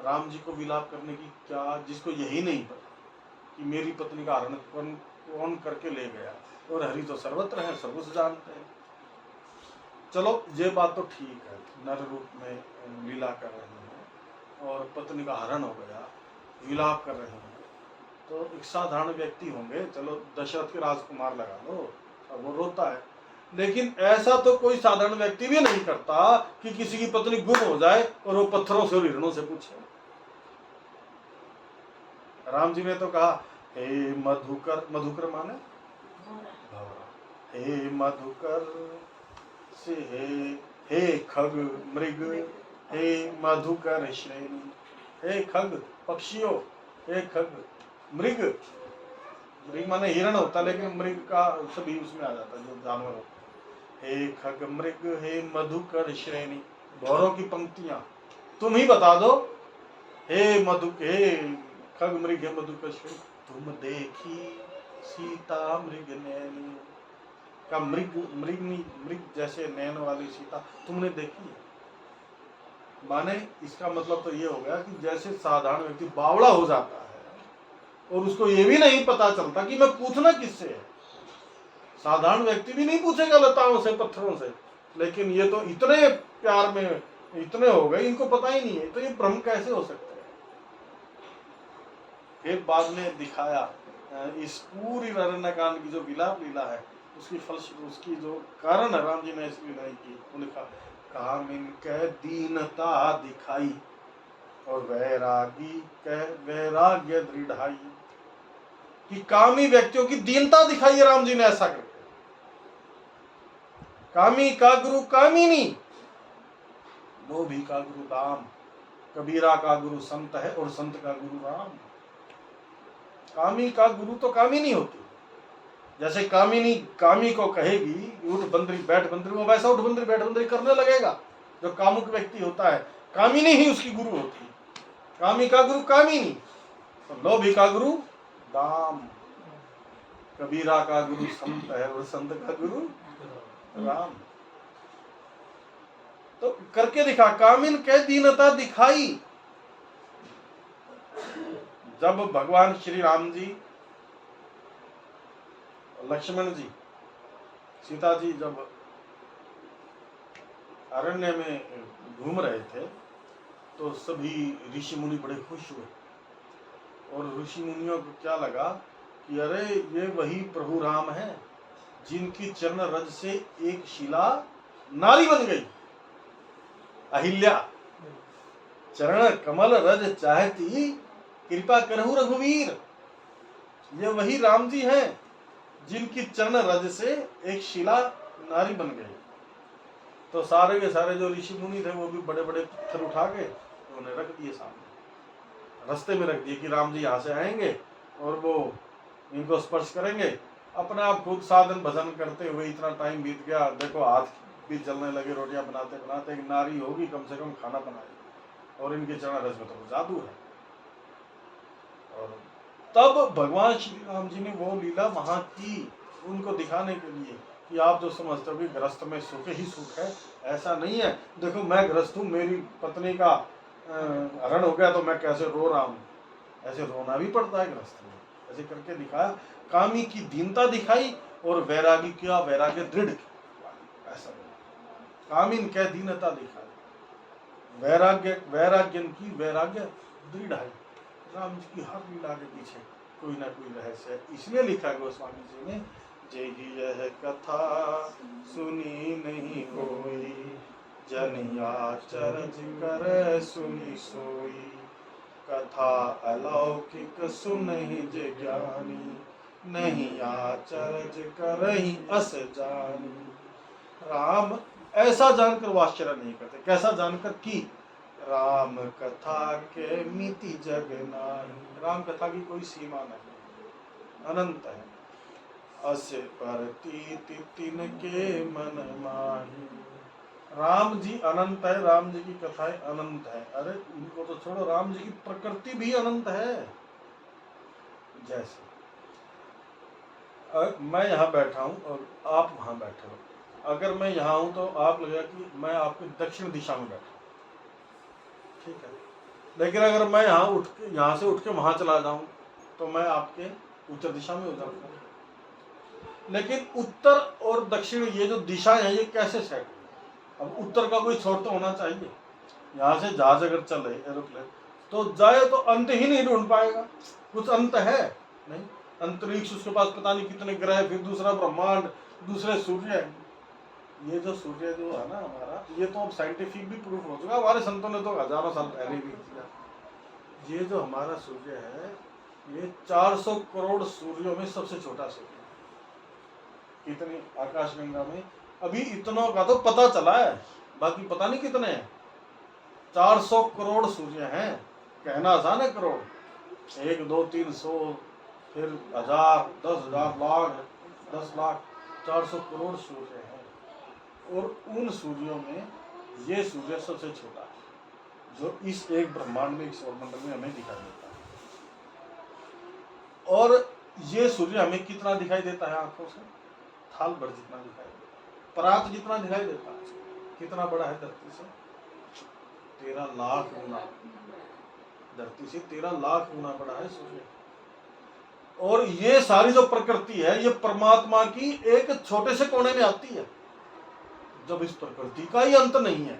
राम जी को विलाप करने की क्या, जिसको यही नहीं पता कि मेरी पत्नी का हरण कौन करके ले गया, और हरि तो सर्वत्र है, सब कुछ जानते हैं। चलो ये बात तो ठीक है, नर रूप में लीला कर रहे हैं और पत्नी का हरण हो गया, विलाप कर रहे हैं, तो एक साधारण व्यक्ति होंगे, चलो दशरथ के राजकुमार लगा लो, अब वो रोता है, लेकिन ऐसा तो कोई साधारण व्यक्ति भी नहीं करता कि किसी की पत्नी गुम हो जाए और वो पत्थरों से और हिरणों से पूछे। राम जी ने तो कहा, हे मधुकर, मधुकर माने भंवरा, हे मधुकर से हे खग मृग, हे मधुकर श्रेणी, हे खग पक्षियों, हे खग मृग, मृग माने हिरण होता लेकिन मृग का सभी उसमें आ जाता जो जानवर होता है। हे खग मृग, हे मधुकर श्रेणी, भौरों की पंक्तियां तुम ही बता दो, हे मधु, हे खग मृग, हे मधुकर श्रेणी, तुम देखी सीता मृग नैनी, का मृग मृग जैसे नैन वाली सीता तुमने देखी है। माने इसका मतलब तो ये हो गया कि जैसे साधारण व्यक्ति बावड़ा हो जाता है और उसको ये भी नहीं पता चलता कि मैं पूछना किससे है, साधारण व्यक्ति भी नहीं पूछेगा लताओं से पत्थरों से, लेकिन ये तो इतने प्यार में इतने हो गए इनको पता ही नहीं है, तो ये भ्रम कैसे हो सकता है। फिर बाद में दिखाया इस पूरी अरण्यकांड की जो विलाप लीला है उसकी फलस्वरूप उसकी जो कारण है राम जी ने इसलिए नहीं की, उन्होंने कहा कामिन कह दीनता दिखाई और वैरागी कह वैराग्य दृढ़ाई, कि कामी व्यक्तियों की दीनता दिखाई है राम जी ने ऐसा करके। कामी का गुरु कामिनी, लोभी का गुरु दाम, कबीरा का गुरु संत है और संत का गुरु राम। कामी का गुरु तो कामिनी होती, जैसे कामिनी कामी को कहेगी उठ बंदरी बैठ बंदरी, वो वैसा उठ बंदरी बैठ बंदरी करने लगेगा। जो कामुक व्यक्ति होता है कामिनी ही उसकी गुरु होती है। कामी का गुरु कामिनी, तो लोभी का गुरु दाम, कबीरा का गुरु संत है और संत का गुरु राम। तो करके दिखा, कामिन के दीनता दिखाई। जब भगवान श्री राम जी, लक्ष्मण जी, सीता जी जब अरण्य में घूम रहे थे तो सभी ऋषि मुनि बड़े खुश हुए, और ऋषि मुनियों को क्या लगा कि अरे ये वही प्रभु राम है जिनकी चरण रज से एक शिला नारी बन गई। अहिल्या चरण कमल रज चाहती, कृपा करहु रघुवीर, ये वही राम जी हैं जिनकी चरण रज से एक शिला नारी बन गई। तो सारे के सारे जो ऋषि मुनि थे वो भी बड़े बड़े पत्थर उठा के उन्हें रख दिए सामने, रास्ते में रख दिए कि राम जी यहाँ से आएंगे और वो इनको स्पर्श करेंगे। अपने आप खुद साधन भजन करते हुए इतना टाइम बीत गया, देखो हाथ भी जलने लगे, रोटियां बनाते बनाते। एक नारी होगी कम से कम खाना बनाएगी, और इनके चरण रज में तो जादू है। और तब भगवान श्री राम जी ने वो लीला वहां की उनको दिखाने के लिए कि आप जो समझते हो कि गृहस्थ में सुख ही सुख है, ऐसा नहीं है। देखो मैं गृहस्थ हूँ, मेरी पत्नी का हरण हो गया तो मैं कैसे रो रहा हूँ, ऐसे रोना भी पड़ता है गृहस्थ में। ऐसे करके दिखाया, कामी की दीनता दिखाई और वैरागी क्या वैराग्य दृढ़, ऐसा कामिन क्या दीनता दिखाई, वैराग्य वैराग्यन की वैराग्य दृढ़ है। राम जी की हर लीला के पीछे कोई ना कोई रहस्य है, इसलिए लिखा गोस्वामी जी ने, जेहि यह कथा सुनी नहीं कोई, जनिया चरज कर सुनी सोई। कथा अलौकिक सुनहि जे ज्ञानी, नहीं आचरज करहि अस जानी। राम ऐसा जानकर वो आश्चर्य नहीं करते, कैसा जानकर कि राम कथा के मिति जग नाही। राम कथा की कोई सीमा नहीं, अनंत है। अस्य परतीति तिनके मन माही। राम जी अनंत है, राम जी की कथाएं अनंत है। अरे इनको तो छोड़ो, राम जी की प्रकृति भी अनंत है। जैसे मैं यहाँ बैठा हूँ और आप वहाँ बैठे हो, अगर मैं यहाँ हूँ तो आप लगेगा कि मैं आपकी दक्षिण दिशा में बैठा हूँ, ठीक है। लेकिन अगर मैं यहाँ से उठ के वहाँ चला जाऊँ तो मैं आपके उत्तर दिशा में हो जाऊँगा। लेकिन उत्तर और दक्षिण ये जो दिशा है ये कैसे सेट हुई? अब उत्तर का कोई छोर तो होना चाहिए। यहाँ से जहाज अगर चले एरोप्लेन तो जाए तो अंत ही नहीं ढूंढ पाएगा, कुछ अंत है नहीं। अंतरिक्ष, उसके पास पता नहीं कितने ग्रह, फिर दूसरा ब्रह्मांड, दूसरे सूर्य। ये जो सूर्य जो है ना हमारा, ये तो अब साइंटिफिक भी प्रूफ हो चुका, हमारे संतों ने तो हजारों साल पहले भी किया। ये जो हमारा सूर्य है ये 400 करोड़ सूर्यों में सबसे छोटा सूर्य है। कितनी आकाशगंगा में अभी इतनों का तो पता चला है, बाकी पता नहीं कितने हैं। 400 करोड़ सूर्य हैं, कहना आसान है करोड़, 1 2 3 100 फिर 1000 10,000 लाख 10 लाख 400 करोड़ सूर्य हैं। और उन सूर्यों में ये सूर्य सबसे छोटा है जो इस एक ब्रह्मांड में, इस सौरमंडल में हमें दिखाई देता है। और ये सूर्य हमें कितना दिखाई देता है आंखों से? थाल भर जितना दिखाई देता है, परात जितना दिखाई देता है। कितना बड़ा है धरती से? 13 लाख गुना, धरती से 13 लाख गुना बड़ा है सूर्य। और ये सारी जो प्रकृति है ये परमात्मा की एक छोटे से कोने में आती है। जब इस प्रकृति का ही अंत नहीं है,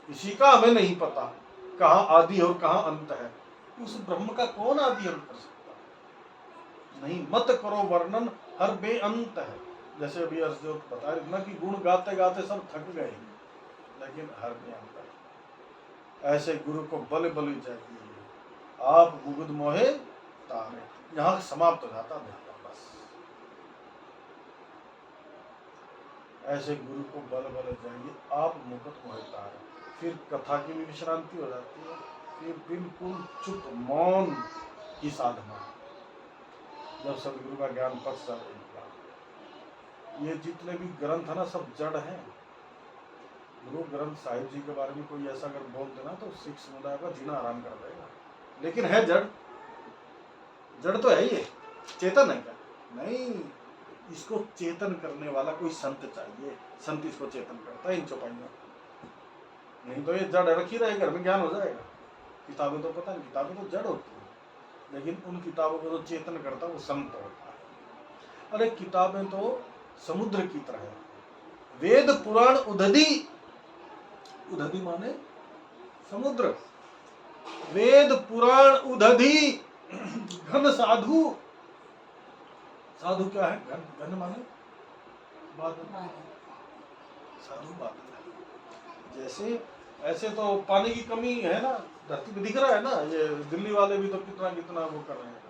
इसी का हमें नहीं पता कहाँ आदि और कहाँ अंत है, उस ब्रह्म का कौन आदि अंत कर सकता है? नहीं, मत करो वर्णन हर बेअंत है। जैसे अभी अर्जुन बता रहे ना कि गुण गाते गाते सब थक गए, लेकिन हर बेअंत है। ऐसे गुरु को बल बलि जाइए, आप मुगुद मोहे तारे। यहाँ समाप्त हो जाता है बस। ऐसे गुरु को बल बल जाइए, आप मुकुट मोहे तारे। फिर कथा की भी विश्रांति हो जाती है, फिर बिल्कुल चुप मौन की साधना। जब सदगुरु का ज्ञान पक्ष जाएगा, ये जितने भी ग्रंथ है ना सब जड़ हैं। गुरु ग्रंथ साहिब जी के बारे में कोई ऐसा अगर बोल देना तो सिख समुदाय का जीना आराम कर देगा। लेकिन है जड़, जड़ तो है ये, चेतन है क्या? नहीं, इसको चेतन करने वाला कोई संत चाहिए। संत इसको चेतन करता है इन चौपाइयों। नहीं तो ये जड़ रखी रहे, घर में ज्ञान हो जाएगा। किताबें तो पता नहीं, किताबें तो जड़ होती है, लेकिन उन किताबों को जो चेतन करता है वो संत होता है। अरे किताबें तो समुद्र की तरह है। वेद पुराण उदधि, उदधि माने समुद्र। वेद पुराण उदधि घन साधु। साधु क्या है? घन, घन माने बादल, साधु बादल। जैसे ऐसे तो पानी की कमी है ना, धरती पे दिख रहा है ना। ये दिल्ली वाले भी तो कितना कितना वो कर रहे हैं,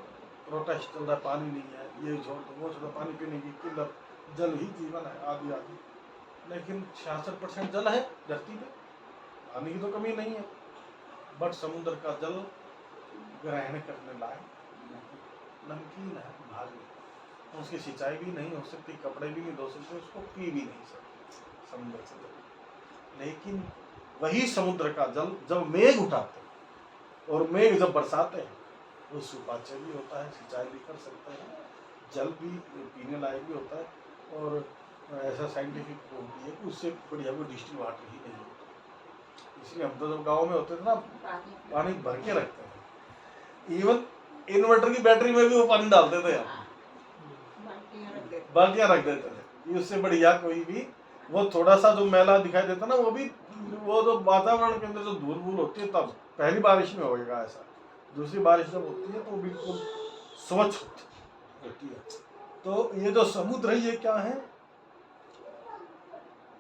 प्रोटेस्ट चल रहा है, पानी नहीं है, ये छोड़ दो वो छोड़, पानी पीने की किल्लत, जल ही जीवन है आदि आदि। लेकिन 66% जल है धरती पे, पानी की तो कमी नहीं है। बट समुद्र का जल ग्रहण करने लायक नमकीन है, भारी, उसकी सिंचाई भी नहीं हो सकती, कपड़े भी नहीं धो सकते, उसको पी भी नहीं सकते समुद्र से जल। लेकिन वही समुद्र का जल जब मेघ उठाते हैं और मेघ जब बरसाते हैं, वो सुपाच्य भी होता है, सिंचाई भी कर सकते हैं, जल भी पीने लायक भी होता है। और ऐसा साइंटिफिक वो भी है कि उससे बढ़िया कोई डिस्टिल वाटर ही नहीं होता। इसलिए हम तो जब गाँव में होते थे ना, पानी भर के रखते थे। इवन इन्वर्टर की बैटरी में भी वो पानी डालते थे, बाल्टियां रख देते थे। उससे बढ़िया कोई भी वो थोड़ा सा जो मैला दिखाई देता ना, वो भी वो जो वातावरण के अंदर जो धूल भूल होती है, तब पहली बारिश में होगा ऐसा। दूसरी बारिश जब होती है तो वो बिल्कुल स्वच्छ होती है। तो ये जो समुद्र है ये क्या है?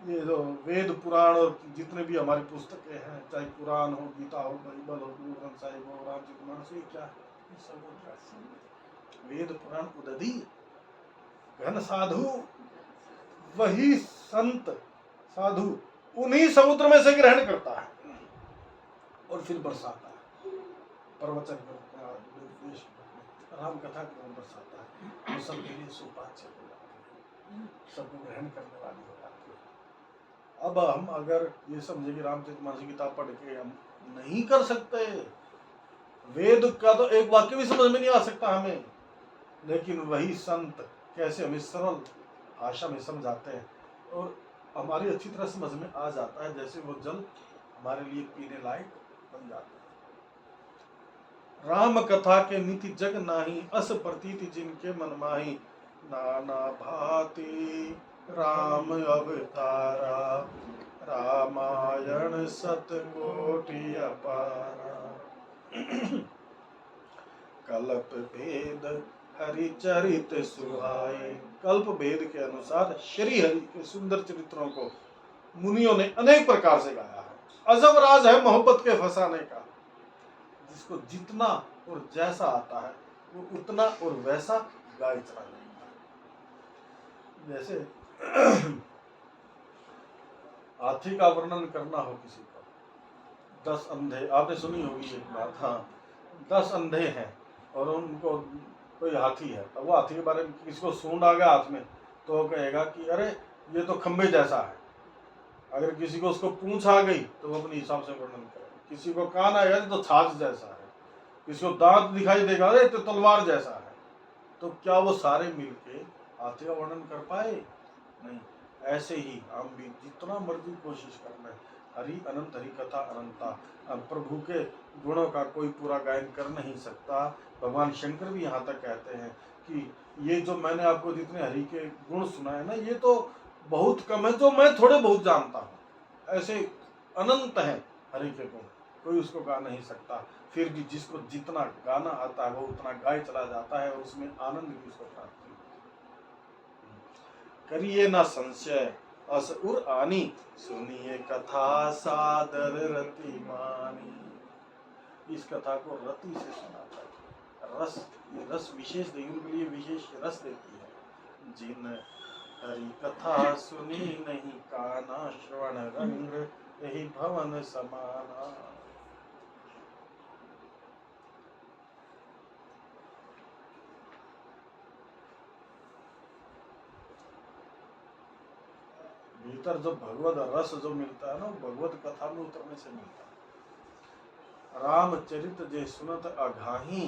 ये जो वेद पुराण और जितने भी हमारी पुस्तकें हैं, चाहे कुरान हो, गीता हो, बाइबल हो, गुरु ग्रंथ साहिब हो, रामचरितमानस, ये क्या है? समुद्र। वेद पुराण उदधि घन साधु, वही संत साधु उन्हीं समुद्र में से ग्रहण करता है। और फिर बरसाता है, प्रवचन राम कथा को बरसाता है, वो सबके लिए सुपाच्य हो जाती है, सबको ग्रहण करने वाली हो जाती है। अब हम अगर ये समझे कि रामचरितमानस की किताब पढ़ के हम नहीं कर सकते, वेद का तो एक वाक्य भी समझ में नहीं आ सकता हमें, लेकिन वही संत कैसे हमें सरल भाषा में समझाते हैं और हमारी अच्छी तरह समझ में आ जाता है, जैसे वो जल हमारे लिए पीने लायक बन जाता है। राम कथा के नीति जग नाही, अस प्रतीति जिनके मन माही, नाना भांति राम अवतारा, रामायण सतकोटि अपारा। कल्प भेद हरि चरित सुहाए, कल्प भेद के अनुसार श्री हरि के सुंदर चरित्रों को मुनियों ने अनेक प्रकार से गाया है। अजब राज है मोहब्बत के फसाने का, जिसको जितना और जैसा आता है वो उतना और वैसा गाय चला जाता है। जैसे हाथी का वर्णन करना हो किसी को, 10 अंधे, आपने सुनी होगी एक बात, हाँ 10 अंधे हैं और उनको कोई हाथी है, तो वो हाथी के बारे में किसी को सूंड आ गया हाथ में तो वो कहेगा कि अरे ये तो खंबे जैसा है। अगर किसी को उसको पूंछ आ गई तो वो अपने हिसाब से वर्णन करेगा, किसी को कान आएगा तो छाछ जैसा है, किसी को दांत दिखाई देगा अरे तो तलवार जैसा है। तो क्या वो सारे मिलके हाथी का वर्णन कर पाए? नहीं। ऐसे ही हम भी जितना मर्जी कोशिश करना है, हरि अनंत, हरि कथा अनंता, प्रभु के गुणों का कोई पूरा गायन कर नहीं सकता। भगवान शंकर भी यहाँ तक कहते हैं कि ये जो मैंने आपको जितने हरि के गुण सुनाए ना, ये तो बहुत कम है जो मैं थोड़े बहुत जानता हूँ, ऐसे अनंत है हरि के गुण, कोई उसको गा नहीं सकता। फिर भी जिसको जितना गाना आता है वो उतना गाय चला जाता है और उसमें आनंद की उसको प्राप्ति होती है। करिए ना संशय अस उर आनी, सुनिए कथा सादर रति मानी। इस कथा को रति से सुना जाए, रस, ये रस विशेष देवी के लिए विशेष रस देती है। जिन हरि कथा सुनी नहीं काना, श्रवण रंग यही भवन समाना। भीतर जो भगवत रस जो मिलता है ना, भगवत कथा में उतरने से मिलता है। रामचरित जे सुनत अघाही,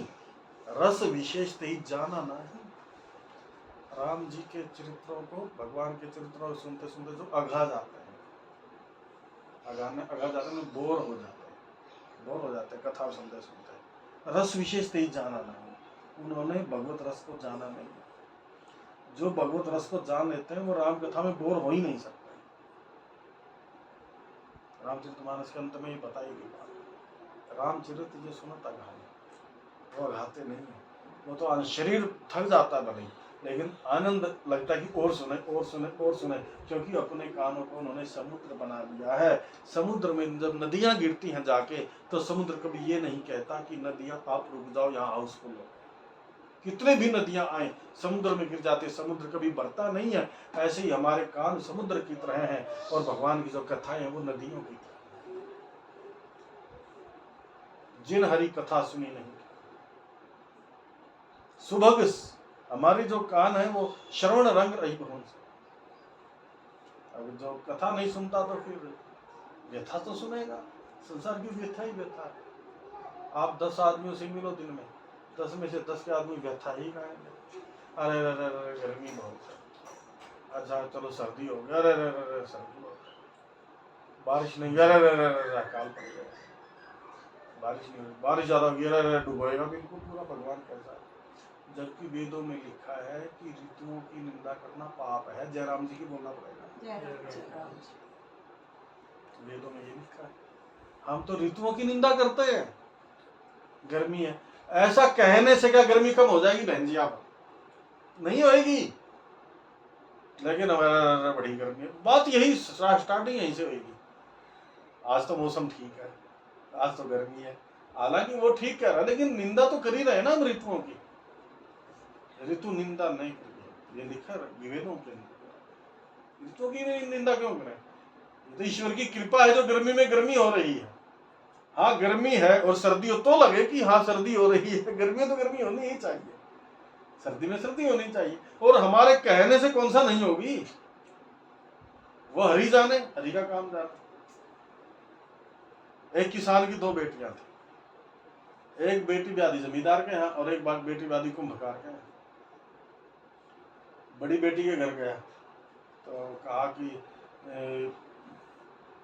रस विशेष ही जाना नहीं। राम जी के चरित्रों को, भगवान के चरित्रों को सुनते सुनते जो अघा जाते हैं, अघा जाते हैं, बोर हो जाते हैं कथा सुनते सुनते, रस विशेष ही जाना नहीं। उन्होंने भगवत रस को जाना नहीं। जो भगवत रस को जान लेते हैं वो राम कथा में बोर हो ही नहीं सकते। रामचरितमानस के अंत में ही बताई गई बात, रामचरित जो सुनत अघाही, वो अघाते नहीं है। वो तो शरीर थक जाता है भले, लेकिन आनंद लगता है कि और सुने और सुने और सुने, क्योंकि अपने कानों को उन्होंने समुद्र बना लिया है। समुद्र में जब नदियां गिरती हैं जाके, तो समुद्र कभी ये नहीं कहता कि नदियां आप रुक जाओ, यहाँ हाउसफुल हो। कितने भी नदियां आए समुद्र में गिर जाते, समुद्र कभी भरता नहीं है। ऐसे ही हमारे कान समुद्र की तरह हैं और भगवान की जो कथाएं हैं वो नदियों की तरह। जिन हरि कथा सुनी नहीं, सुभग हमारी जो कान है वो श्रवण रंग रही भवन से। अब जो कथा नहीं सुनता तो फिर व्यथा तो सुनेगा, संसार की व्यथा ही व्यथा है। आप 10 आदमियों से मिलो दिन में, 10 में से 10 के आदमी व्यथा ही गाएंगे। अरे अरे अरे गर्मी बहुत है, अच्छा चलो सर्दी हो गया, अरे अरे सर्दी हो गया, बारिश नहीं, अरे अरे अकाल पड़ गया, बारिश नहीं हुई, बारिश ज्यादा हो गई, अरे डूबेगा बिल्कुल पूरा। भगवान कैसा है? जबकि वेदों में लिखा है कि ऋतुओं की निंदा करना पाप है। जयराम जी की बोलना पड़ेगा, वेदों में ये लिखा है। हम तो ऋतुओं की निंदा करते हैं। गर्मी है, ऐसा कहने से क्या गर्मी कम हो जाएगी बहन जी? आप नहीं होएगी, लेकिन हमारा बड़ी गर्मी है। बात यही स्टार्टिंग यहीं से होगी। आज तो मौसम ठीक है, आज तो गर्मी है, हालांकि वो ठीक कह रहा है, लेकिन निंदा तो कर ही रहे ना हम ऋतुओं की। ऋतु निंदा नहीं करिए, ये लिखा है वेदों के अंदर। ऋतुओं की निंदा क्यों करें? तो ईश्वर की कृपा है जो गर्मी में गर्मी हो रही है। हाँ गर्मी है और सर्दी हो तो लगे कि हाँ सर्दी हो रही है, गर्मी तो गर्मी होनी ही चाहिए, सर्दी में सर्दी होनी चाहिए। और हमारे कहने से कौन सा नहीं होगी, वो हरि जाने, हरि का काम जाने। एक किसान की 2 बेटियां थी, एक बेटी ब्यादी जमींदार के यहाँ और एक बेटी ब्यादी कुंभकार के यहाँ। बड़ी बेटी के घर गया तो कहा कि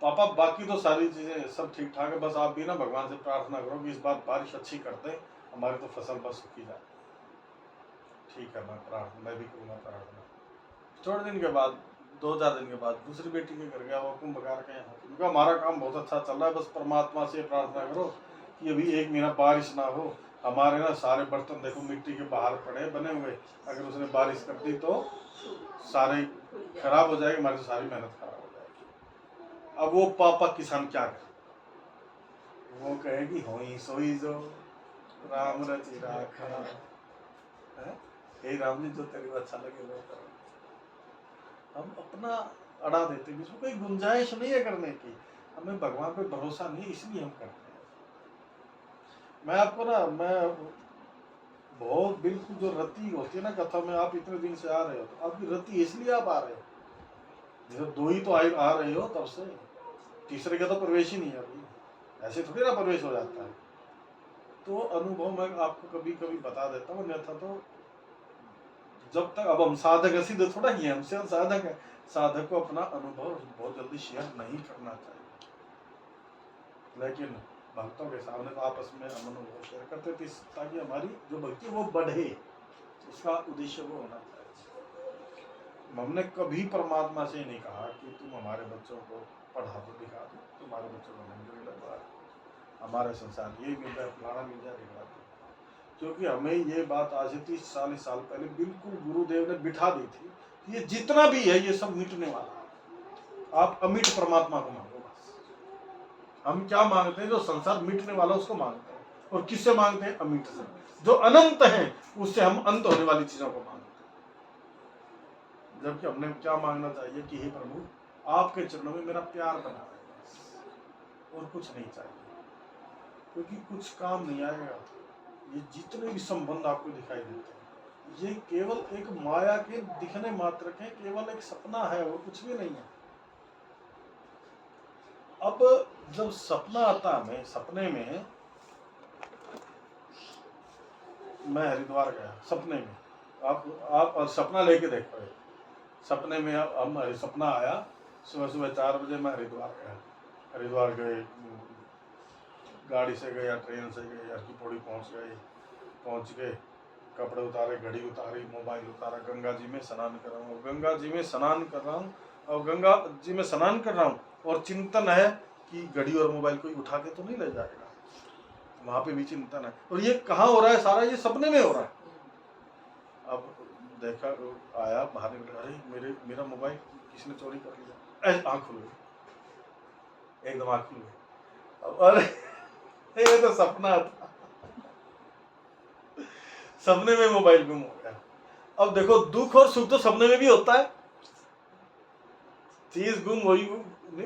पापा बाकी तो सारी चीजें सब ठीक ठाक है, बस आप भी ना भगवान से प्रार्थना करो कि इस बार बारिश अच्छी कर दे, हमारी तो फसल बस सूखी जाए। ठीक है मैं भी करूँगा प्रार्थना। थोड़े दिन के बाद 2-4 दिन के बाद दूसरी बेटी के घर गया, वो कुंभकार के यहाँ। उनका हमारा काम बहुत अच्छा चल रहा है, बस परमात्मा से प्रार्थना करो कि अभी 1 महीना बारिश ना हो, हमारे ना सारे बर्तन देखो मिट्टी के बाहर पड़े बने हुए, अगर उसने बारिश कर दी तो सारे खराब हो जाएगी, हमारी सारी मेहनत खराब हो जाएगी। अब वो पापा किसान क्या करे, वो कहेगी होई सोई जो राम रचि राखा है, हे राम जी जो तेरे को अच्छा लगे वो करो। हम अपना अड़ा देते हैं, इसमें कोई गुंजाइश नहीं है करने की, हमें भगवान पे भरोसा नहीं, इसलिए हम करते हैं। मैं आपको ना बहुत बिल्कुल जो रति होती है ना कथा में, आप इतने दिन से आ रहे हो तो आपकी रति इसलिए आप आ रहे हो, जैसे 2 ही तो आ रहे हो तब से, तीसरे का तो प्रवेश ही नहीं है अभी, ऐसे थोड़ी ना प्रवेश हो जाता है। तो अनुभव मैं आपको कभी कभी बता देता हूँ, अन्यथा तो जब तक, अब हम साधक सिद्ध थोड़ा ही है, हमसे साधक है, साधक को अपना अनुभव बहुत जल्दी शेयर नहीं करना चाहिए, लेकिन भक्तों के सामने तो आपस में हम अनुभव शेयर करते थे ताकि हमारी जो भक्ति वो बढ़े, उसका उद्देश्य वो होना चाहिए। हमने कभी परमात्मा से नहीं कहा कि तुम हमारे बच्चों को पढ़ा दो लिखा दो, तुम्हारे बच्चों को मंदिर लगवा दो, हमारे संसार ये मिल जाए फलाना मिल जाए दिखा दो, क्योंकि हमें ये बात आज से 30-40 साल पहले बिल्कुल गुरुदेव ने बिठा दी थी, ये जितना भी है ये सब मिटने वाला, आप अमिट परमात्मा को मांगो बस। हम क्या मांगते हैं, जो संसार मिटने वाला उसको मांगते हैं, और किससे मांगते हैं, अमिट से। जो अनंत है उससे हम अंत होने वाली चीजों को मांगते हैं, जबकि हमने क्या मांगना चाहिए कि हे प्रभु आपके चरणों में मेरा प्यार बना रहे, और कुछ नहीं चाहिए, क्योंकि कुछ काम नहीं आएगा। ये जितने भी संबंध आपको दिखाई देते हैं ये केवल एक माया के दिखने मात्र के, केवल एक सपना है, वो कुछ भी नहीं है। अब जब सपना आता हमें, सपने में मैं हरिद्वार गया, सपने में आप और सपना लेके देखो, सपने में हम सपना आया, सुबह 4 बजे मैं हरिद्वार गया, हरिद्वार गए, गाड़ी से गए या ट्रेन से गए, हर की पौड़ी पहुँच गए, कपड़े उतारे, घड़ी उतारी, मोबाइल उतारा, गंगा जी में स्नान कर रहा हूँ, गंगा जी में स्नान कर रहा हूँ, और गंगा जी में स्नान कर रहा हूँ, और चिंतन है कि घड़ी और मोबाइल कोई उठा के तो नहीं ले जाएगा, वहाँ पे भी चिंतन है। और ये कहाँ हो रहा है सारा, ये सपने में हो रहा है। अब देखा, आया बाहर निकला, अरे मेरा मोबाइल किसने चोरी कर लिया, आँख खुल गई, एकदम आँख खुल गई, अरे ये तो सपना था, सपने में मोबाइल गुम हो गया। अब देखो दुख और सुख तो सपने में भी होता है, चीज गुम हुई,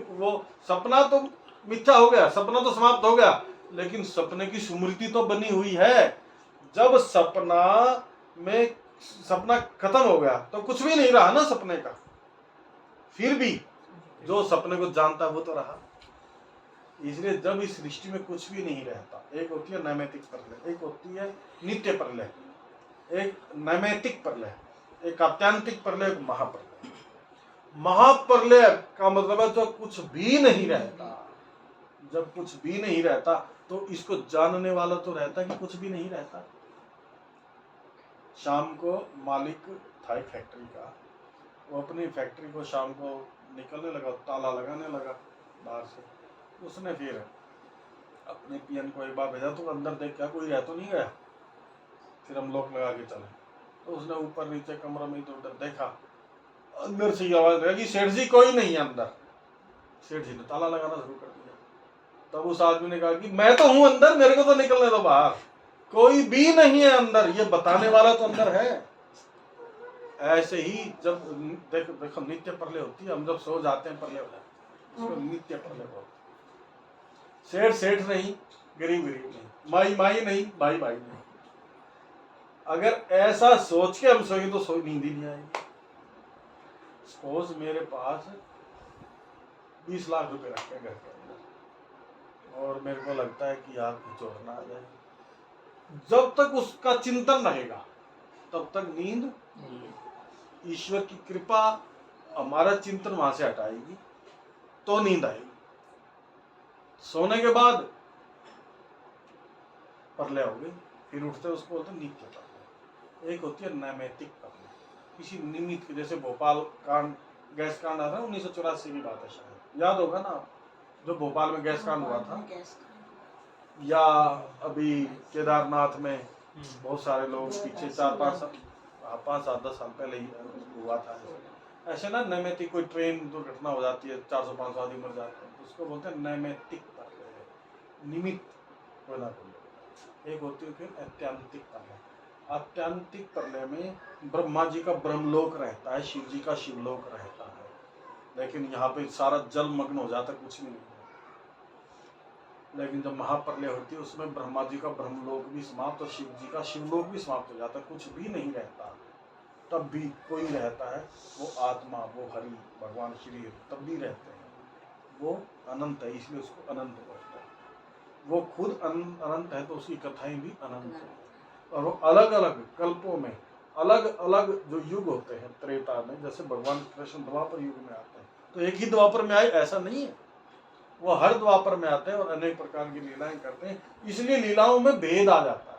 वो सपना तो मिथ्या हो गया, सपना तो समाप्त हो गया, लेकिन सपने की स्मृति तो बनी हुई है। जब सपना खत्म हो गया तो कुछ भी नहीं रहा ना सपने का, फिर भी जो सपने को जानता है वो तो रहा। इसलिए जब इस सृष्टि में कुछ भी नहीं रहता, एक होती है नैमित्तिक प्रलय, एक होती है नित्य प्रलय, एक नैमित्तिक प्रलय, एक आत्यांतिक प्रलय, एक महाप्रलय। महाप्रलय का मतलब है जब कुछ भी नहीं रहता, जब कुछ भी नहीं रहता तो इसको जानने वाला तो रहता कि कुछ भी नहीं रहता। शाम को मालिक था एक फैक्ट्री का, वो अपनी फैक्ट्री को शाम को निकलने लगा, ताला लगाने लगा बाहर से, उसने फिर अपने पियन को एक बार भेजा तो अंदर देख क्या कोई रह तो नहीं गया, फिर हम लोग लगा के चले, तो उसने ऊपर नीचे कमरा में इधर उधर देखा, अंदर से आवाज लगी सेठ जी कोई नहीं है अंदर। सेठ जी ने ताला लगाना शुरू कर दिया। तब उस आदमी ने कहा कि मैं तो हूं अंदर, मेरे को तो निकलने दो बाहर, कोई भी नहीं है अंदर, ये बताने वाला तो अंदर है। ऐसे ही जब देखो नित्य प्रलय होती है, हम जब सो जाते हैं प्रलय हो जाता है, इसको नित्य प्रलय बोलते हैं। सेठ सेठ नहीं, गरीब गरीब नहीं, माई माई नहीं, भाई भाई नहीं। अगर ऐसा सोच के हम सोएंगे तो नींद ही नहीं आएगी। सपोज मेरे पास 20 लाख रुपए रखे घर के अंदर और मेरे को लगता है कि यार कुछ और ना आ जाए, जब तक उसका चिंतन रहेगा तब तक नींद, ईश्वर की कृपा हमारा चिंतन वहां से हटाएगी तो नींद आएगी। सोने के बाद परले हो गई, फिर उठते उसको बोलते नित्य परले। एक होती है नैमित्तिक परले, किसी निमित्त की, जैसे भोपाल कांड, गैस कांड आ रहा है 1984 की बात है, शायद याद होगा ना, जो भोपाल में गैस कांड हुआ था, या अभी केदारनाथ में बहुत सारे लोग पीछे 5-7 साल पहले ही हुआ था। ऐसे ना नैमित्तिक, कोई ट्रेन दुर्घटना हो जाती है, 400-500 आदमी मर जाते हैं, उसको बोलते हैं नैमित्तिक परले, निमित्त होना पड़ेगा। एक होती है फिर अत्यांतिक परले। अत्यांतिक परले में ब्रह्मा जी का ब्रह्मलोक रहता है, शिव जी का शिवलोक रहता है, लेकिन यहाँ पे सारा जल मग्न हो जाता है, कुछ भी नहीं है। लेकिन जब महाप्रलय होती है उसमें ब्रह्मा जी का ब्रह्मलोक भी समाप्त और शिव जी का शिवलोक भी समाप्त हो जाता है, कुछ भी नहीं रहता। तब भी कोई रहता है, वो आत्मा, वो हरि भगवान श्री तब भी रहते हैं, वो अनंत है, इसलिए उसको अनंत बोलते हैं। वो खुद अनंत है तो उसकी कथाएं भी अनंत है। और वो अलग अलग कल्पों में अलग अलग जो युग होते हैं, त्रेता में जैसे भगवान कृष्ण द्वापर युग में आते हैं, तो एक ही द्वापर में आए ऐसा नहीं है, वो हर द्वापर में आते हैं और अनेक प्रकार की लीलाएं करते हैं, इसलिए लीलाओं में भेद आ जाता है।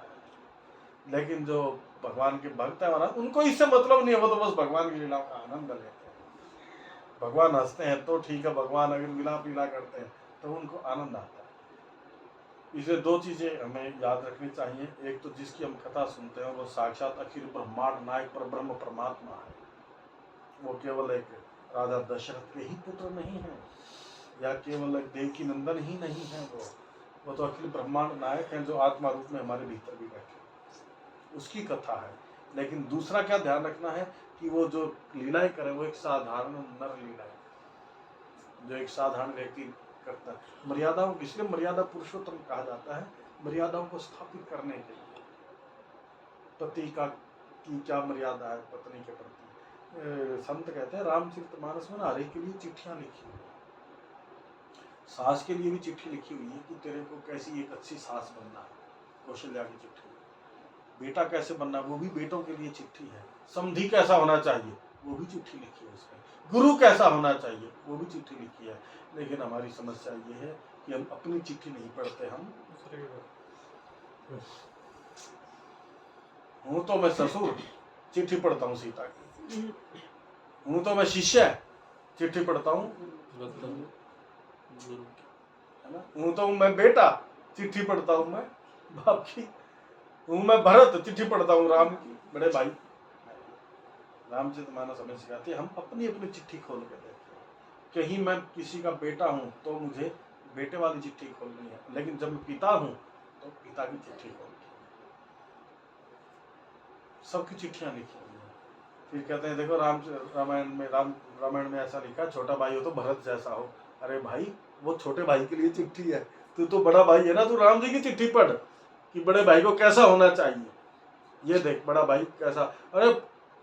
लेकिन जो भगवान के भक्त है महाराज, उनको इससे मतलब नहीं है, वो तो बस भगवान की लीलाओं का आनंद लेते हैं। भगवान हंसते हैं तो ठीक है, भगवान अगर विलाप लीला करते हैं तो उनको आनंद आता है। इसलिए 2 चीजें हमें याद रखनी चाहिए। एक तो जिसकी हम कथा सुनते हैं वो साक्षात अखिल ब्रह्मांड नायक पर ब्रह्म परमात्मा है, वो केवल एक राजा दशरथ के ही पुत्र नहीं है, या केवल एक देवकी नंदन ही नहीं है, वो तो अखिल ब्रह्मांड नायक है, जो आत्मा रूप में हमारे भीतर भी बैठे, उसकी कथा है। लेकिन दूसरा क्या ध्यान रखना है कि वो जो लीलाएं करे वो एक साधारण नर लीला है, जो एक साधारण व्यक्ति करता है। मर्यादाओं, इसलिए मर्यादा पुरुषोत्तम कहा जाता है, मर्यादाओं को स्थापित करने के लिए। पति की क्या मर्यादा है पत्नी के प्रति, संत कहते हैं रामचरितमानस में हर एक के लिए चिट्ठियां लिखी हुई है। सास के लिए भी चिट्ठी लिखी हुई है कि तेरे को कैसी एक अच्छी सास बनना है, कौशल्या की चिट्ठी। बेटा कैसे बनना, वो भी बेटों के लिए चिट्ठी है। समधी कैसा होना चाहिए, वो भी चिट्ठी लिखी है उसमें। गुरु कैसा होना चाहिए, वो भी चिट्ठी लिखी है। लेकिन हमारी समस्या ये है कि हम अपनी चिट्ठी नहीं पढ़ते, हम हूं तो मैं ससुर, चिट्ठी पढ़ता हूँ सीता की, हूं तो मैं शिष्य, चिट्ठी पढ़ता हूँ है ना, हूं तो मैं बेटा, चिट्ठी पढ़ता हूँ मैं बाप की, हूं मैं भरत, चिट्ठी पढ़ता हूँ राम की, बड़े भाई। रामचरितमानस हमें सिखाती है हम अपनी अपनी चिट्ठी खोल के देखें। कहीं मैं किसी का बेटा हूं तो मुझे बेटे वाली चिट्ठी खोलनी है, लेकिन जब मैं पिता हूं तो पिता की चिट्ठी खोलनी है। सबकी चिट्ठियां लिखी हुई है। फिर कहते हैं देखो रामायण में ऐसा लिखा, छोटा भाई हो तो भरत जैसा हो। अरे भाई, वो छोटे भाई के लिए चिट्ठी है, तू तो बड़ा भाई है ना, तू राम जी की चिट्ठी पढ़ कि बड़े भाई को कैसा होना चाहिए। ये देख बड़ा भाई कैसा, अरे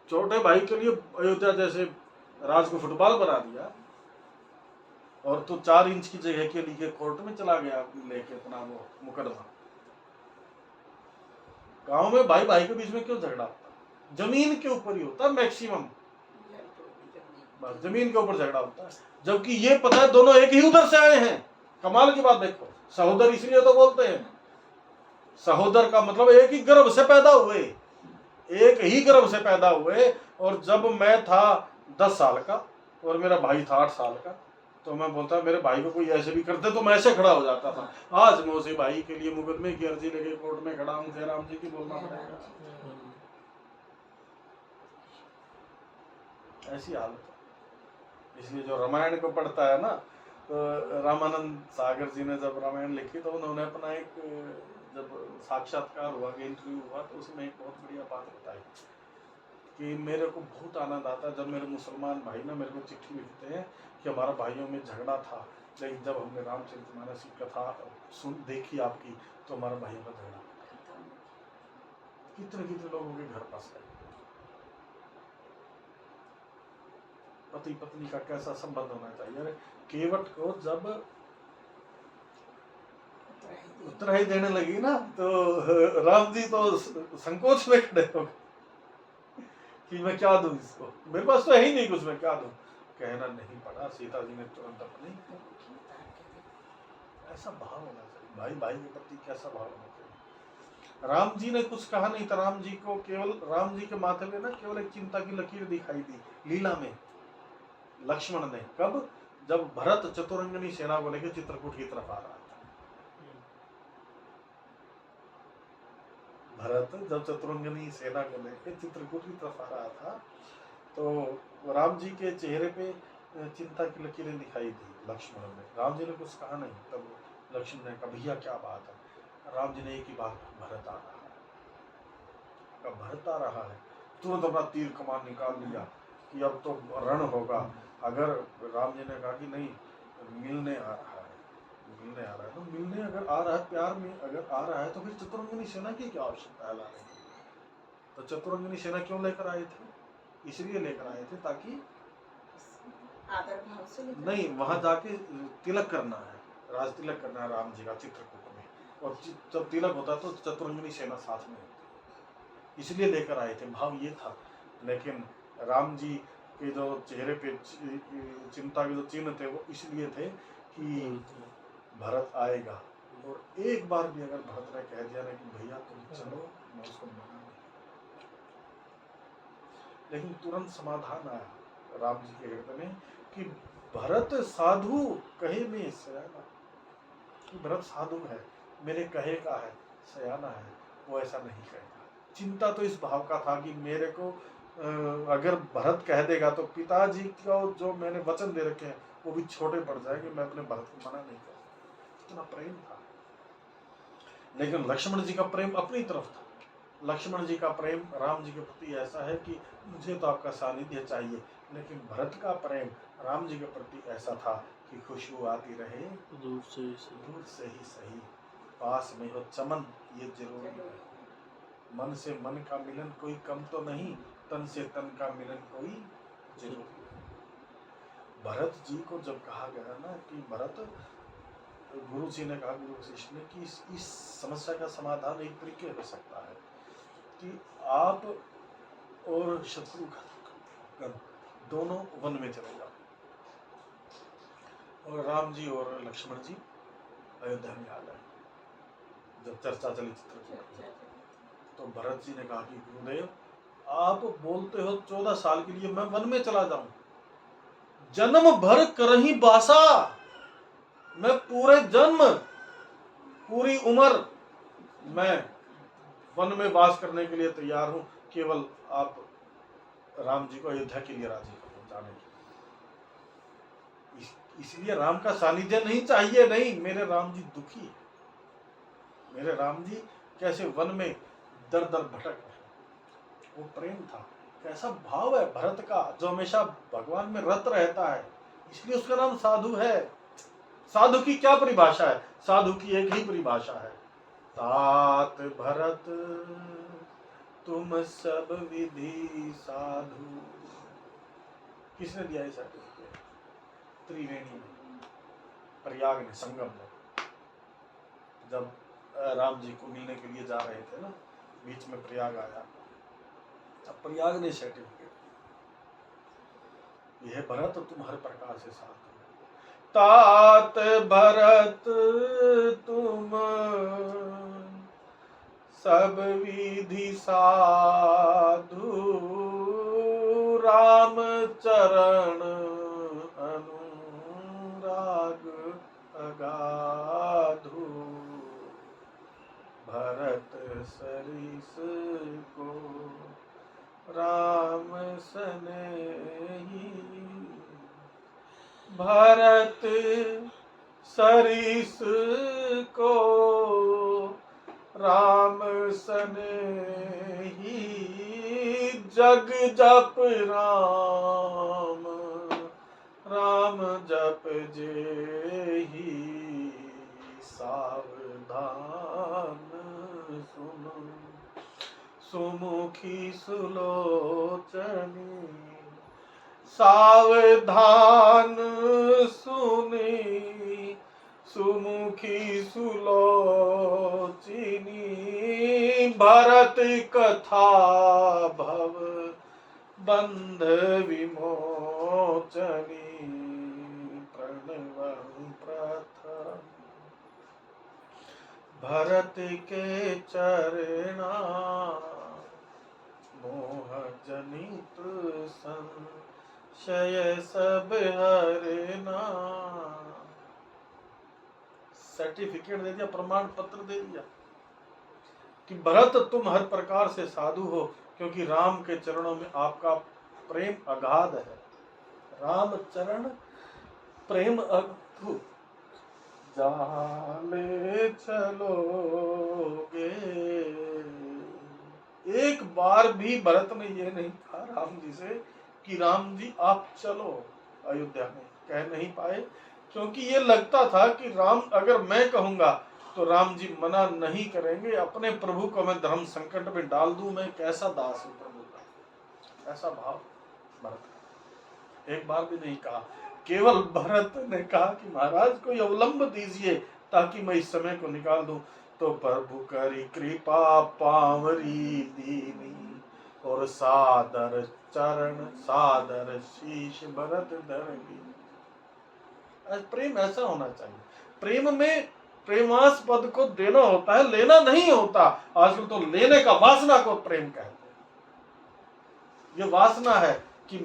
छोटे भाई के लिए अयोध्या जैसे राज को फुटबॉल बना दिया, और तो 4 इंच की जगह के लिए कोर्ट में चला गया लेके अपना वो मुकदमा। गांव में भाई भाई के बीच में क्यों झगड़ा होता, जमीन के ऊपर ही होता है मैक्सिमम, बस जमीन के ऊपर झगड़ा होता है। जबकि ये पता है दोनों एक ही उधर से आए हैं। कमाल की बात देखो, सहोदर इसलिए तो बोलते हैं, सहोदर का मतलब एक ही गर्भ से पैदा हुए, एक ही गर्भ से पैदा हुए। और जब मैं था 10 साल का और मेरा भाई था 8 साल का, तो मैं बोलता मेरे भाई को कोई ऐसे भी करते तो मैं ऐसे खड़ा हो जाता था। आज मैं उसी भाई के लिए मुकदमे की अर्जी लेके कोर्ट में खड़ा हूँ, जय राम जी की बोलना पड़ेगा। ऐसी हालत है। इसलिए जो रामायण को पढ़ता है ना, तो रामानंद सागर जी ने जब रामायण लिखी तो उन्होंने अपना एक जब साक्षात्कार हुआ, इंटरव्यू हुआ, तो उसमें एक बहुत बढ़िया बात बताई कि मेरे को बहुत आनंद आता है जब मेरे मुसलमान भाई ना मेरे को चिट्ठी लिखते हैं कि हमारा भाइयों में झगड़ा था, लेकिन जब हमने रामचरितमानस की कथा सुन देखी आपकी, तो हमारा भाइयों का झगड़ा, कितने कितने लोगों के घर फंस गए। पति पत्नी का कैसा संबंध होना चाहिए। अरे केवट को जब उतराई देने लगी ना, तो राम जी तो संकोच में खड़े हो गए कि मैं क्या दूं इसको, मेरे पास तो है ही नहीं कुछ, मैं क्या दूं। कहना नहीं पड़ा, सीता जी ने तुरंत अपनी, ऐसा भाव होना चाहिए भाई भाई के प्रति, कैसा भाव होना चाहिए। राम जी ने कुछ कहा नहीं था, राम जी को केवल, राम जी के माथे में ना केवल एक चिंता की लकीर दिखाई दी लीला में लक्ष्मण ने। कब? जब भरत चतुरंगनी सेना को लेकर चित्रकूट की तरफ आ रहा था। भरत जब चतुरंगनी सेना को लेकर चित्रकूट की तरफ आ रहा था, तो राम जी के चेहरे पे चिंता की लकीरें दिखाई दी लक्ष्मण ने। राम जी ने कुछ कहा नहीं, तब लक्ष्मण ने कहा भैया क्या बात है। राम जी ने एक ही बात, भरत आ रहा है। कब भरत आ रहा है, तुरंत अपना तीर कमान निकाल लिया कि अब तो रण होगा। अगर राम जी ने कहा कि नहीं, मिलने आ रहा है, मिलने आ रहा है, तो मिलने अगर आ रहा है, प्यार में अगर आ रहा है, तो फिर चतुरंगनी सेना की क्या आवश्यकता है लाने की। तो चतुरंगनी सेना क्यों लेकर आए थे? इसलिए लेकर आए थे ताकि आदर भाव से नहीं, वहां जाके तिलक करना है, राज तिलक करना है राम जी का चित्रकूट में, और जब तिलक होता तो चतुरंगनी सेना साथ में होती, इसलिए लेकर आए थे, भाव ये था। लेकिन राम जी के जो चेहरे पे चिंता के जो चिन्ह थे, वो इसलिए थे कि भरत आएगा। और एक बार भी अगर भरत ने कह दिया ना कि भैया तुम चलो, मैं उसको मना नहीं। लेकिन तुरंत समाधान आया राम जी के हृदय में कि भरत साधु कहे में सयाना, कि भरत साधु है, मेरे कहे का है, सयाना है, वो ऐसा नहीं कहेगा। चिंता तो इस भाव का था कि मेरे को अगर भरत कह देगा तो पिताजी को जो मैंने वचन दे रखे हैं वो भी छोटे पड़ जाएंगे, मैं अपने भरत को मना नहीं करूँगा। इतना प्रेम था। लेकिन लक्ष्मण जी का प्रेम अपनी तरफ था। लक्ष्मण जी का प्रेम राम जी के प्रति ऐसा है कि मुझे तो आपका सानिध्य चाहिए, लेकिन भरत का प्रेम राम जी के प्रति ऐसा था कि खुशबू आती रहे दूर से ही सही, पास में हो चमन ये जरूरी है। मन से मन का मिलन कोई कम तो नहीं, तन से तन का मिलन कोई जरूरी है। भरत जी को जब कहा गया ना कि भरत, गुरु जी ने कहा, गुरु वशिष्ठ ने, कि इस समस्या का समाधान एक तरीके हो सकता है कि आप और शत्रुघ्न दोनों वन में चले जाओ, और राम जी और लक्ष्मण जी अयोध्या में आ गए। जब चर्चा चली चित्रकूट, तो भरत जी ने कहा कि गुरुदेव आप बोलते हो 14 साल के लिए मैं वन में चला जाऊं, जन्म भर करही बासा, मैं पूरे जन्म पूरी उम्र मैं वन में वास करने के लिए तैयार हूं, केवल आप राम जी को अयोध्या के लिए राजी करो जाने के। इसलिए राम का सानिध्य नहीं चाहिए, नहीं, मेरे राम जी दुखी है, मेरे राम जी कैसे वन में दर दर भटक रहे। वो प्रेम था, कैसा भाव है भरत का, जो हमेशा भगवान में रत रहता है, इसलिए उसका नाम साधु है। साधु की क्या परिभाषा है? साधु की एक ही परिभाषा है, तात भरत तुम सब विधि साधु। किसने दिया ये सर्टिफिकेट? त्रिवेणी में, प्रयाग ने, संगम में। जब राम जी को मिलने के लिए जा रहे थे ना, बीच में प्रयाग आया, तब प्रयाग ने सर्टिफिकेट, यह भरत तुम हर प्रकार से साधु, तात भरत तुम सब विधि साधु, राम चरण अनुराग अगाधु, भरत सरिस को राम सनेही, भरत सरिस को राम सनेही, जग जप राम राम जप जेहि सावधान सुनो, सुमुखी सुलोचनी सावधान सुनी, सुमुखी सुलोचनी भरत कथा भव बंध विमोचनी प्रणव प्रथम भरत के चरणा मोह जनित संशय सब हरना। सर्टिफिकेट दे दिया, प्रमाण पत्र दे दिया कि भरत तुम हर प्रकार से साधु हो, क्योंकि राम के चरणों में आपका प्रेम अगाध है। राम चरण प्रेम अगाध, जाले चलोगे। एक बार भी भरत ने ये नहीं कहा राम जी से कि राम जी आप चलो अयोध्या में, कह नहीं पाए, क्योंकि ये लगता था कि राम अगर मैं कहूंगा तो राम जी मना नहीं करेंगे, अपने प्रभु को मैं धर्म संकट में डाल दूं, मैं कैसा दास हूं प्रभु का, ऐसा भाव भरत का। एक बार भी नहीं कहा, केवल भरत ने कहा कि महाराज कोई अवलंब दीजिए ताकि मैं इस समय को निकाल दूं। तो प्रभु करी कृपा पावरी दीनी, और सादर चरण सादर शीश भरत धरनी। प्रेम ऐसा होना चाहिए। प्रेम में प्रेमास्पद को देना होता है, लेना नहीं होता। आजकल तो लेने का वासना को प्रेम कहते हैं। ये वासना है कि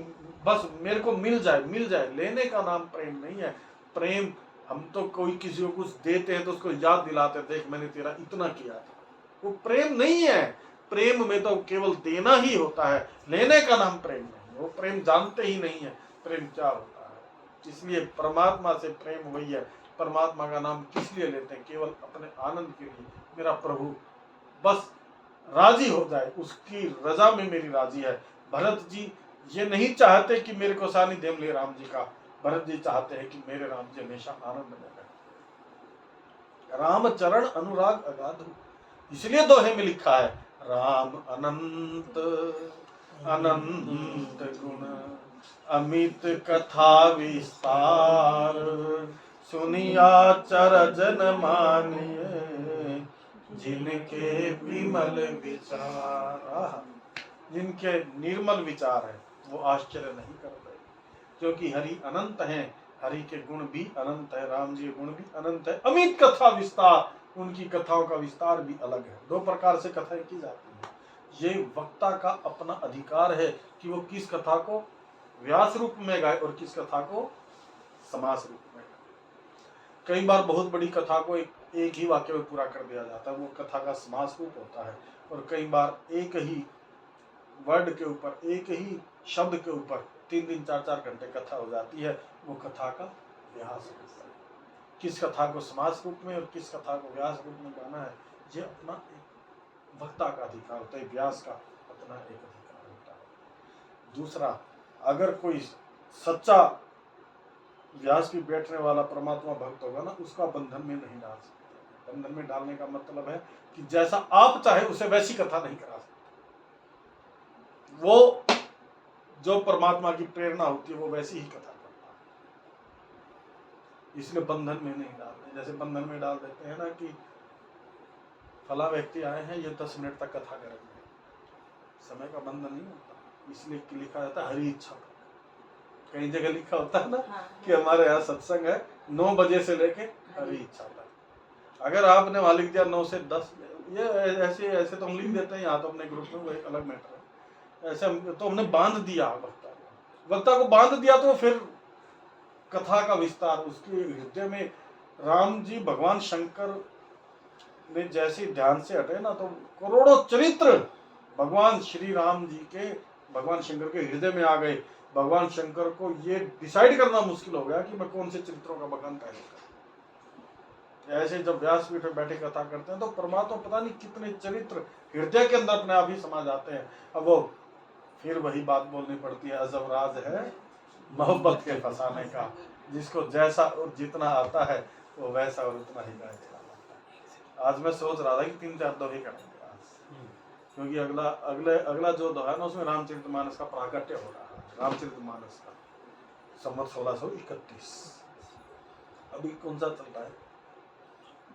बस मेरे को मिल जाए मिल जाए, लेने का नाम प्रेम नहीं है। प्रेम, हम तो कोई किसी को कुछ देते हैं तो उसको याद दिलाते हैं, देख मैंने तेरा इतना किया था, वो प्रेम नहीं है। प्रेम में तो केवल देना ही होता है, लेने का नाम प्रेम नहीं। वो प्रेम जानते ही नहीं है प्रेम क्या होता है। इसलिए परमात्मा से प्रेम वही है। परमात्मा का नाम किस लिए लेते हैं? केवल अपने आनंद के लिए। मेरा प्रभु बस राजी हो जाए, उसकी रजा में मेरी राजी है। भरत जी ये नहीं चाहते कि मेरे को सानिध्य मिले राम जी का, भरत जी चाहते हैं कि मेरे राम जी हमेशा आनंद में रहे। राम चरण अनुराग अगाध, इसलिए दोहे में लिखा है राम अनंत अनंत गुण अमित कथा विस्तार, सुनिया चरजन मानिए जिनके विमल विचार। जिनके निर्मल विचार है वो आश्चर्य नहीं करते, क्योंकि हरि अनंत हैं, हरि के गुण भी अनंत है, राम जी के गुण भी अनंत है। अमित कथा विस्तार, उनकी कथाओं का विस्तार भी अलग है। दो प्रकार से कथाएं की जाती हैं। ये वक्ता का अपना अधिकार है कि वो किस कथा को व्यास रूप में गाए और किस कथा को समास रूप में गाए। कई बार बहुत बड़ी कथा को एक ही वाक्य में पूरा कर दिया जाता है, वो कथा का समास रूप होता है। और कई बार एक ही वर्ड के ऊपर, एक ही शब्द के ऊपर 3-3, 4-4 घंटे कथा हो जाती है, वो कथा का व्यास होता है। किस कथा को समास रूप में और किस कथा को व्यास रूप में गाना है, ये अपना एक वक्ता का अधिकार होता है, व्यास का अपना एक अधिकार होता है। दूसरा, अगर कोई सच्चा व्यास की बैठने वाला परमात्मा भक्त होगा ना, उसका बंधन में नहीं डाल सकते। बंधन में डालने का मतलब है कि जैसा आप चाहे उसे वैसी कथा नहीं करा सकते। वो जो परमात्मा की प्रेरणा होती है वो वैसी ही कथा करता है, इसलिए बंधन में नहीं डालते। जैसे बंधन में डाल देते हैं ना कि फला व्यक्ति आए हैं, ये 10 मिनट तक कथा करेंगे, समय का बंधन नहीं होता, इसलिए लिखा जाता है हरि इच्छा। कई जगह लिखा होता है ना कि हमारे यहाँ सत्संग है 9 बजे से लेके हरि इच्छा तक। अगर आपने वहां लिख दिया 9 से 10, ये ऐसे तो हम लिख देते हैं यहाँ, तो अपने ग्रुप में वो एक अलग मैटर है। ऐसे तो हमने बांध दिया वक्ता को बांध दिया, तो फिर कथा का विस्तार उसके हृदय में। राम जी भगवान शंकर ने जैसे ध्यान से हटे ना, तो करोड़ों चरित्र भगवान श्री राम जी के, भगवान शंकर के हृदय में आ गए। भगवान शंकर को ये डिसाइड करना मुश्किल हो गया कि मैं कौन से चरित्रों का बखान पहले करूं। ऐसे जब व्यासपीठ में बैठे कथा करते हैं तो परमात्मा पता नहीं कितने चरित्र हृदय के अंदर अपने आप ही समा जाते हैं। अब वो फिर वही बात बोलनी पड़ती है, अजब राज है मोहब्बत के फसाने का, जिसको जैसा और जितना आता है वो वैसा और उतना ही गाएगा। आज मैं सोच रहा था कि 3-4 दोहे करेंगे आज, क्योंकि अगला जो दोहा है ना उसमें रामचरितमानस का प्राकट्य हो रहा है। रामचरितमानस का संवत 1631, अभी कौन सा चल रहा है?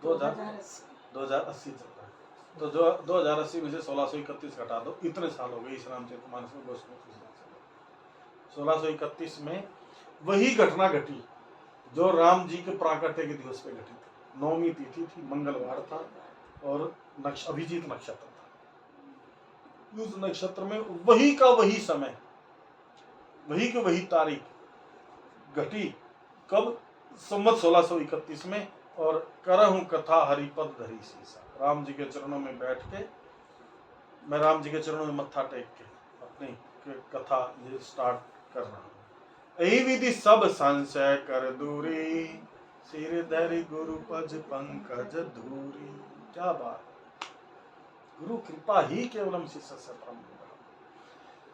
2080 चल रहा है। तो जो 2080 में से 1631 घटा दो, इतने साल हो गए इस रामचरितमानस में। 1631 में वही घटना घटी जो राम जी के प्राकट्य के दिवस पे घटी थी। 9वीं तिथि थी, मंगलवार था और अभिजीत नक्षत्र था। उस नक्षत्र में वही का वही समय, वही की वही तारीख घटी। कब? संवत 1631 में। और करहूं कथा हरिपद धरी सीसा, राम जी के चरणों में बैठ के, मैं राम जी के चरणों में मत्था टेक के अपनी कथा ये स्टार्ट कर रहा हूँ। यही विधि सब संशय कर दूरी, सिर धरि गुरु पज पंकज धूरी। क्या बात! गुरु कृपा ही केवलम शिष्य से परम।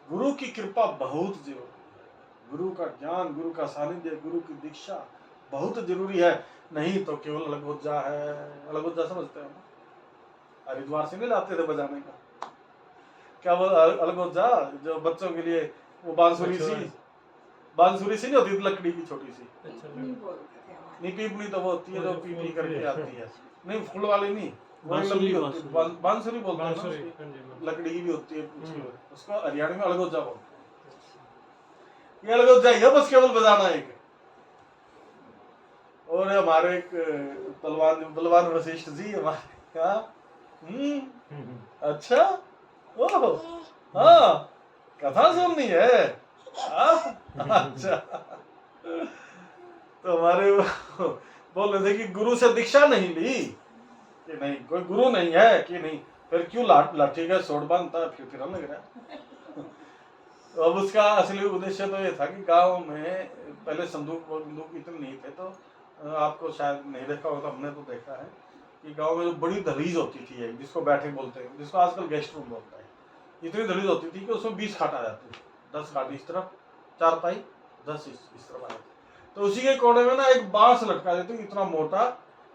गुरु की कृपा बहुत जरूरी है। गुरु का ज्ञान, गुरु का सानिध्य, गुरु की दीक्षा बहुत जरूरी है। नहीं तो केवल अलगोजा है। अलगोजा समझते हो ना? हरिद्वार से नहीं लाते थे बजाने का, क्या वो अलगोजा जो बच्चों के लिए वो बांसुरी सी नहीं होती, लकड़ी की छोटी सी? नहीं, पीपनी तो वो होती है जो पीपी करके आती है। नहीं, फूल वाली नहीं, वो लंबी होती है, बांसुरी बोलते हैं ना। लकड़ी की भी होती है, उसको हरियाणा में अलगोजा बोलते हैं। ये अलगोजा ही है, बस केवल बजाना एक। और हमारे एक बलवान वशिष्ठ जी हमारे, क्या? अच्छा, ओह हाँ, कथा सुननी है। अच्छा, तो हमारे बोल रहे थे कि गुरु से दीक्षा नहीं ली, कि नहीं कोई गुरु नहीं है, कि नहीं, फिर क्यों लाठी का सोड़ बांधता है, फिर लग रहा है। तो अब उसका असली उद्देश्य तो ये था कि गांव में पहले संदूक इतने नहीं थे, तो आपको शायद नहीं देखा होगा, हमने तो देखा है कि गांव में जो बड़ी दहलीज होती थी, एक जिसको बैठे बोलते हैं, जिसको आजकल गेस्ट रूम बोलता है, इतनी दहलीज होती थी कि उसमें 20 खाट आ जाती थी। 10 खाट इस तरफ, 4 पाई, 10 इस तरफ आए। तो उसी के कोने में ना एक बांस लटका देते, इतना मोटा,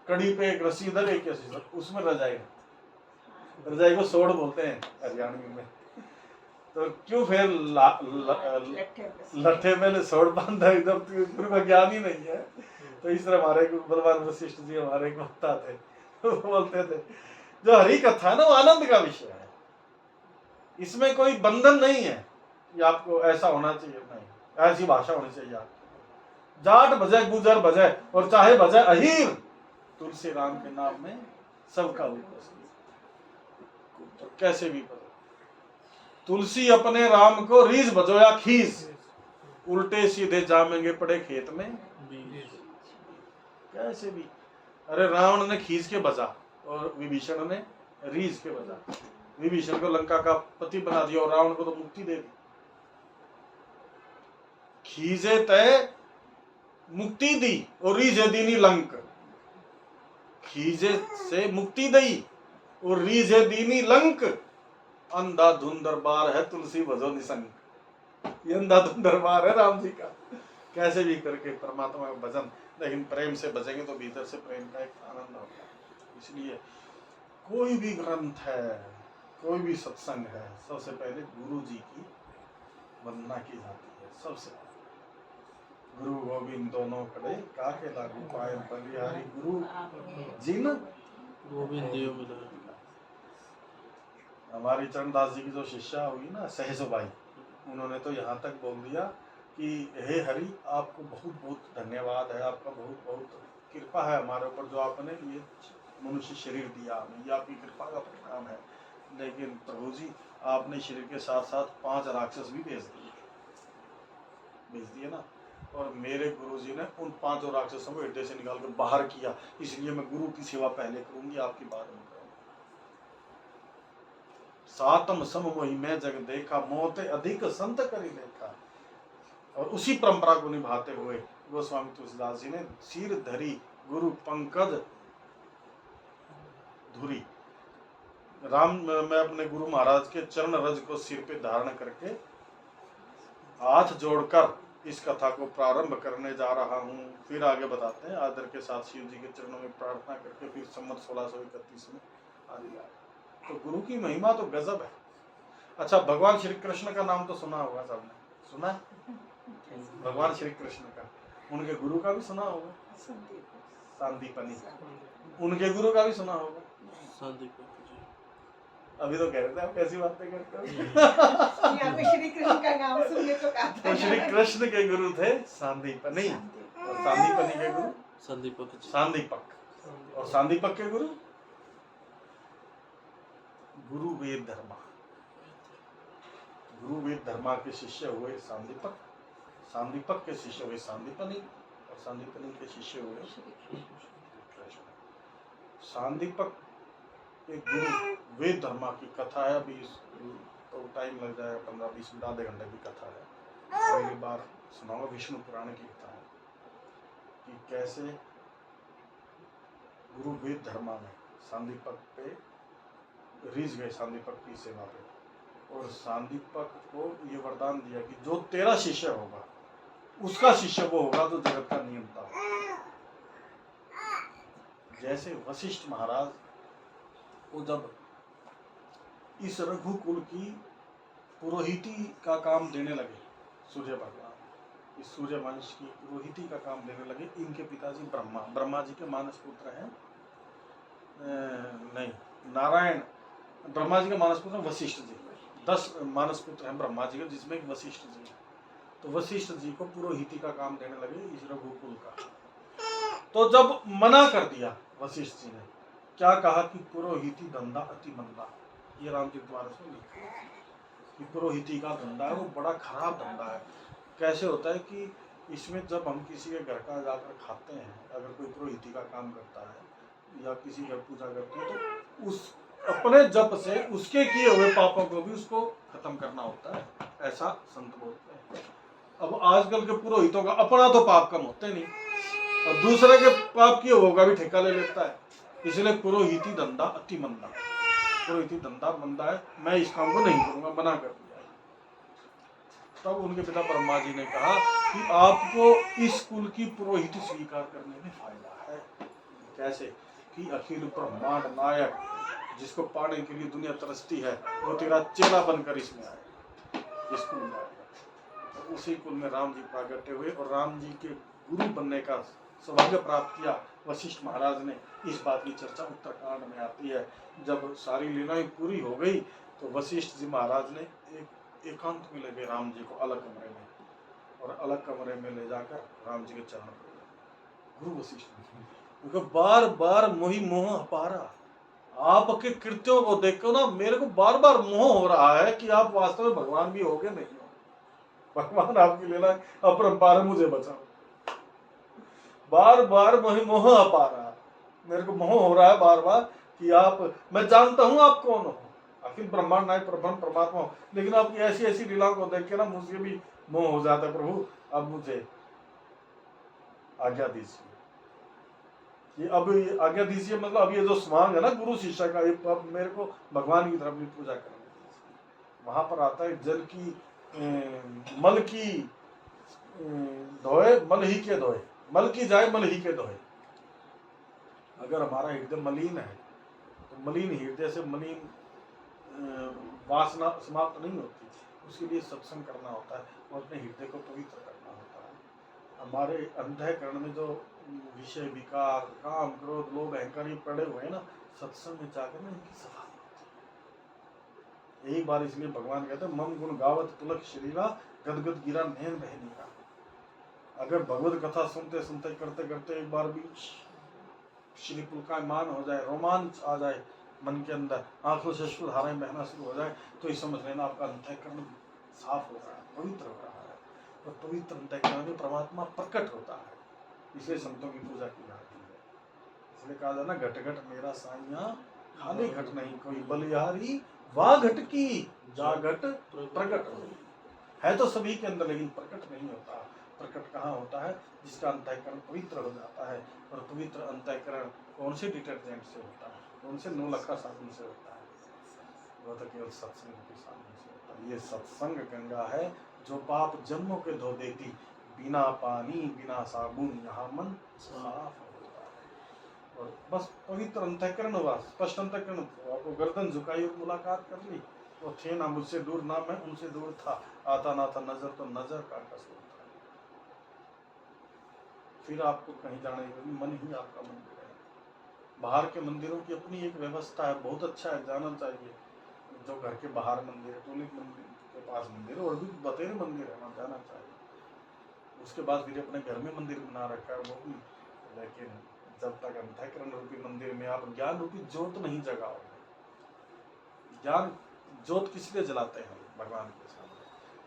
कड़ी पे एक रस्सी इधर एक रस्सी इधर, उसमें रजाई को सोड़ बोलते हैं हरियाणवी में। तो क्यों फिर लट्ठे में सोड़ बांधा, एकदम गुरु का ज्ञान ही नहीं है। तो इस तरह हमारे बलवान वशिष्ठ जी हमारे एक वक्ता थे, वो बोलते थे जो हरि कथा है ना वो आनंद का विषय है, इसमें कोई बंधन नहीं है कि आपको ऐसा होना चाहिए, नहीं, ऐसी भाषा होनी चाहिए आपकी। जाट बजाय, गुजर बजाय, और चाहे बजाय अहीर, तुलसी राम के नाम में सबका उपस्थित। तो कैसे भी बजाय, तुलसी अपने राम को रीझ बजोया खीस, उल्टे सीधे जामेंगे पड़े खेत में कैसे भी। अरे रावण ने खींच के बजा और विभीषण ने रीझ के बजा। विभीषण को लंका का पति बना दिया और रावण को तो मुक्ति दे दी। खींचे तय मुक्ति दी और रीझे दीनी लंक। खींचे से मुक्ति दी और रीझे दीनी लंक। अंधाधुन दरबार है तुलसी भजो निसंग। ये अंधाधुन दरबार है राम जी का। कैसे भी करके परमात्मा का भजन, लेकिन प्रेम से बजेंगे तो भीतर से प्रेम का एक आनंद होता है। इसलिए कोई भी ग्रंथ है, कोई भी सत्संग है, सबसे पहले गुरु जी की वंदना की जाती है। सबसे गुरु गोविंद दोनों खड़े काके लागू पाए बलिहारी, गुरु जिन गोविंद देव मिला। हमारी चरणदास जी की जो शिष्या हुई ना सहजबाई, उन्होंने तो यहाँ तक बोल दिया कि हे हरि, आपको बहुत बहुत धन्यवाद है, आपका बहुत बहुत कृपा है हमारे ऊपर, जो आपने ये मनुष्य शरीर दिया हमें, ये आपकी कृपा का परिणाम है। लेकिन प्रभु जी, आपने शरीर के साथ साथ 5 राक्षस भी भेज दिए ना, और मेरे गुरु जी ने उन 5 राक्षसों को हृदय से निकाल कर बाहर किया, इसलिए मैं गुरु की सेवा पहले करूंगी, आपकी बाद में करूंगी। सातम सम मोहि मैं जग देखा, मोते अधिक संत करी देखा। और उसी परंपरा को निभाते हुए गोस्वामी तुलसीदास जी ने सिर धरी गुरु पंकज धुरी। मैं अपने गुरु महाराज के चरण रज को सिर पे धारण करके हाथ जोड़कर इस कथा को प्रारंभ करने जा रहा हूँ। फिर आगे बताते हैं, आदर के साथ शिव जी के चरणों में प्रार्थना करके फिर संवत 1631 में आदि आए। तो गुरु की महिमा तो गजब है। अच्छा, भगवान श्री कृष्ण का नाम तो सुना होगा सबने, सुना है? भगवान श्री कृष्ण का, उनके गुरु का भी सुना होगा, सांदीपनी। उनके गुरु का भी सुना होगा, सांदीपनी जी। अभी तो कह रहे थे आप कैसी बातें करते हो। यहाँ पे श्री कृष्ण का नाम सुनने को कहा था। तो श्री कृष्ण के गुरु थे सांदीपनी, और सांदीपनी के गुरु संदीपक जी। सांदीपक, और सांदीपक के गुरु गुरु वेद धर्मा। गुरु वेद धर्मा के शिष्य हुए सांदीपक, सांदीपक के शिष्य हुए सांदीपनी, और सांदीपनी के शिष्य हुए कृष्ण। सांदीपक के गुरु वेद धर्मा की कथा है। अभी तो टाइम लग जाएगा, 15-20 मिनट, आधे घंटे की कथा है। पहली बार सुनाऊंगा, विष्णु पुराण की कथा है कि कैसे गुरु वेद धर्मा में सांदीपक पे रीझ गए, सांदीपक की सेवा पे, और सांदीपक को ये वरदान दिया कि जो तेरा शिष्य होगा उसका शिष्य वो होगा जो जगत का नियंता होगा। जैसे वशिष्ठ महाराज को जब इस रघुकुल की पुरोहिती का काम देने लगे, सूर्य भगवान इस सूर्य वंश की पुरोहिती का काम देने लगे, इनके पिताजी ब्रह्मा, ब्रह्मा जी के मानस पुत्र हैं, नहीं, नारायण, ब्रह्मा जी के मानस पुत्र वशिष्ठ जी, 10 मानस पुत्र हैं ब्रह्मा जी के, जिसमें एक वशिष्ठ जी है। तो वशिष्ठ जी को पुरोहिती का काम देने लगे इस रघुकुल का। तो जब मना कर दिया वशिष्ठ जी ने, क्या कहा कि पुरोहिती धंधा अति मंदा, ये रामचरित मानस में लिखा है कि पुरोहिती का धंधा है वो बड़ा खराब धंधा है। कैसे होता है कि इसमें जब हम किसी के घर का जाकर खाते हैं, अगर कोई पुरोहिती का काम करता है या किसी घर पूजा करते हैं, तो उस अपने जप से उसके किए हुए पापों को भी उसको खत्म करना होता है, ऐसा संत बोलते हैं। अब आजकल के पुरोहितों का अपना तो पाप कम होते नहीं, और दूसरे के पाप किए हुए का भी ठेका ले लेता है। इसलिए पुरोहिती धंधा अति मंदा, पुरोहिती धंधा मंदा है, मैं इस काम को नहीं करूंगा, मना कर दिया। तब उनके पिता ब्रह्मा जी ने कहा कि आपको इस कुल की पुरोहिती स्वीकार करने में फायदा है। कैसे कि अखिल ब्रह्मांड नायक जिसको पाने के लिए दुनिया तरसती है, वो तेरा चेला बनकर इसमें आए, इस कुल में आएगा। तो उसी कुल में राम जी प्रागट्य हुए और राम जी के गुरु बनने का सौभाग्य प्राप्त किया वशिष्ठ महाराज ने। इस बात की चर्चा उत्तरकांड में आती है। जब सारी लीलाएं पूरी हो गई तो वशिष्ठ जी महाराज ने एकांत में ले गए राम जी को अलग कमरे में, और अलग कमरे में ले जाकर राम जी के चरण पर गुरु वशिष्ठ ने बार बार मोहि मोह अपारा, आपके कृत्यों को देखकर ना मेरे को बार बार मोह हो रहा है कि आप वास्तव में भगवान भी होगे नहीं हो। भगवान आपकी लीला अपरंपार है, मुझे बचाओ। बार बार मोहि मोह अपारा, मेरे को मोह हो रहा है बार बार कि आप, मैं जानता हूं आप कौन हो, आखिर ब्रह्मांड नायक परब्रह्म परमात्मा हो, लेकिन आपकी ऐसी ऐसी लीलाओं को देख के ना मुझे भी मोह हो जाता है। प्रभु अब मुझे आज्ञा दीजिए, ये अब आज्ञा दीजिए, मतलब अब ये जो स्वांग है ना गुरु शिष्य का, ये अब मेरे को भगवान की तरफ भी पूजा करनी है। वहां पर आता है जल की मल की धोए मल ही के धोए, मल की जाए मल ही के धोए। अगर हमारा हृदय मलिन है तो मलिन हृदय से मलिन वासना समाप्त नहीं होती, उसके लिए सत्संग करना होता है और अपने हृदय को पवित्र करना होता है। हमारे अंतःकरण में जो विषय विकार काम क्रोध लोभ अहंकार ये पड़े हुए हैं ना, सत्संग में जाकर ना इनकी सफाई होती है। एक बार इसलिए भगवान कहते हैं मन गुण गावत पुलक शरीरा गदगद गिरा नैन बहनी का। अगर भगवत कथा सुनते सुनते करते करते एक बार भी श्री पुलकायमान हो जाए, रोमांच आ जाए मन के अंदर, आंखों से अश्रुधाराएं बहना शुरू हो जाए, तो ये समझ लेना आपका अंतःकरण साफ हो रहा है, पवित्र हो रहा है, और पवित्र अंतःकरण में परमात्मा प्रकट होता है। इसलिए संतों की पूजा की जाती है। इसलिए कहा जाए ना, घट घट मेरा साइया खाली घट नहीं कोई, बलिहारी वाह घट की जा घट प्रकट हो। है तो सभी के अंदर, लेकिन प्रकट नहीं होता। प्रकट कहाँ होता है? जिसका अंतःकरण पवित्र हो जाता है। और पवित्र अंतःकरण कौन से डिटर्जेंट से होता है? कौन से 9 लखा साबुन से होता है? वो तो केवल सत्संग के साधन से होता है। ये सत्संग गंगा है जो पाप जन्मों के धो देती, बिना पानी बिना साबुन यहाँ मन साफ होता है। और बस पवित्र अंतःकरण हुआ, स्पष्ट अंतःकरण हुआ, आपको गर्दन झुकाई और मुलाकात कर ली। वो थे ना मुझसे दूर, ना मैं उनसे दूर था, आता ना था नजर तो नजर का कसूर था। फिर आपको कहीं जाने की, मन ही आपका मंदिर है। बाहर के मंदिरों की अपनी एक व्यवस्था है, बहुत अच्छा है, जाना चाहिए। जो घर के बाहर मंदिर है, टोलिक मंदिर के पास मंदिर है, और भी बतेरे मंदिर है, वहाँ जाना चाहिए। उसके बाद फिर अपने घर में मंदिर बना रखा है वो भी, लेकिन जब तक अंतःकरण रूपी मंदिर में आप ज्ञान रूपी ज्योत नहीं जगाओगे। ज्ञान ज्योत किस लिए जलाते हैं भगवान के सामने?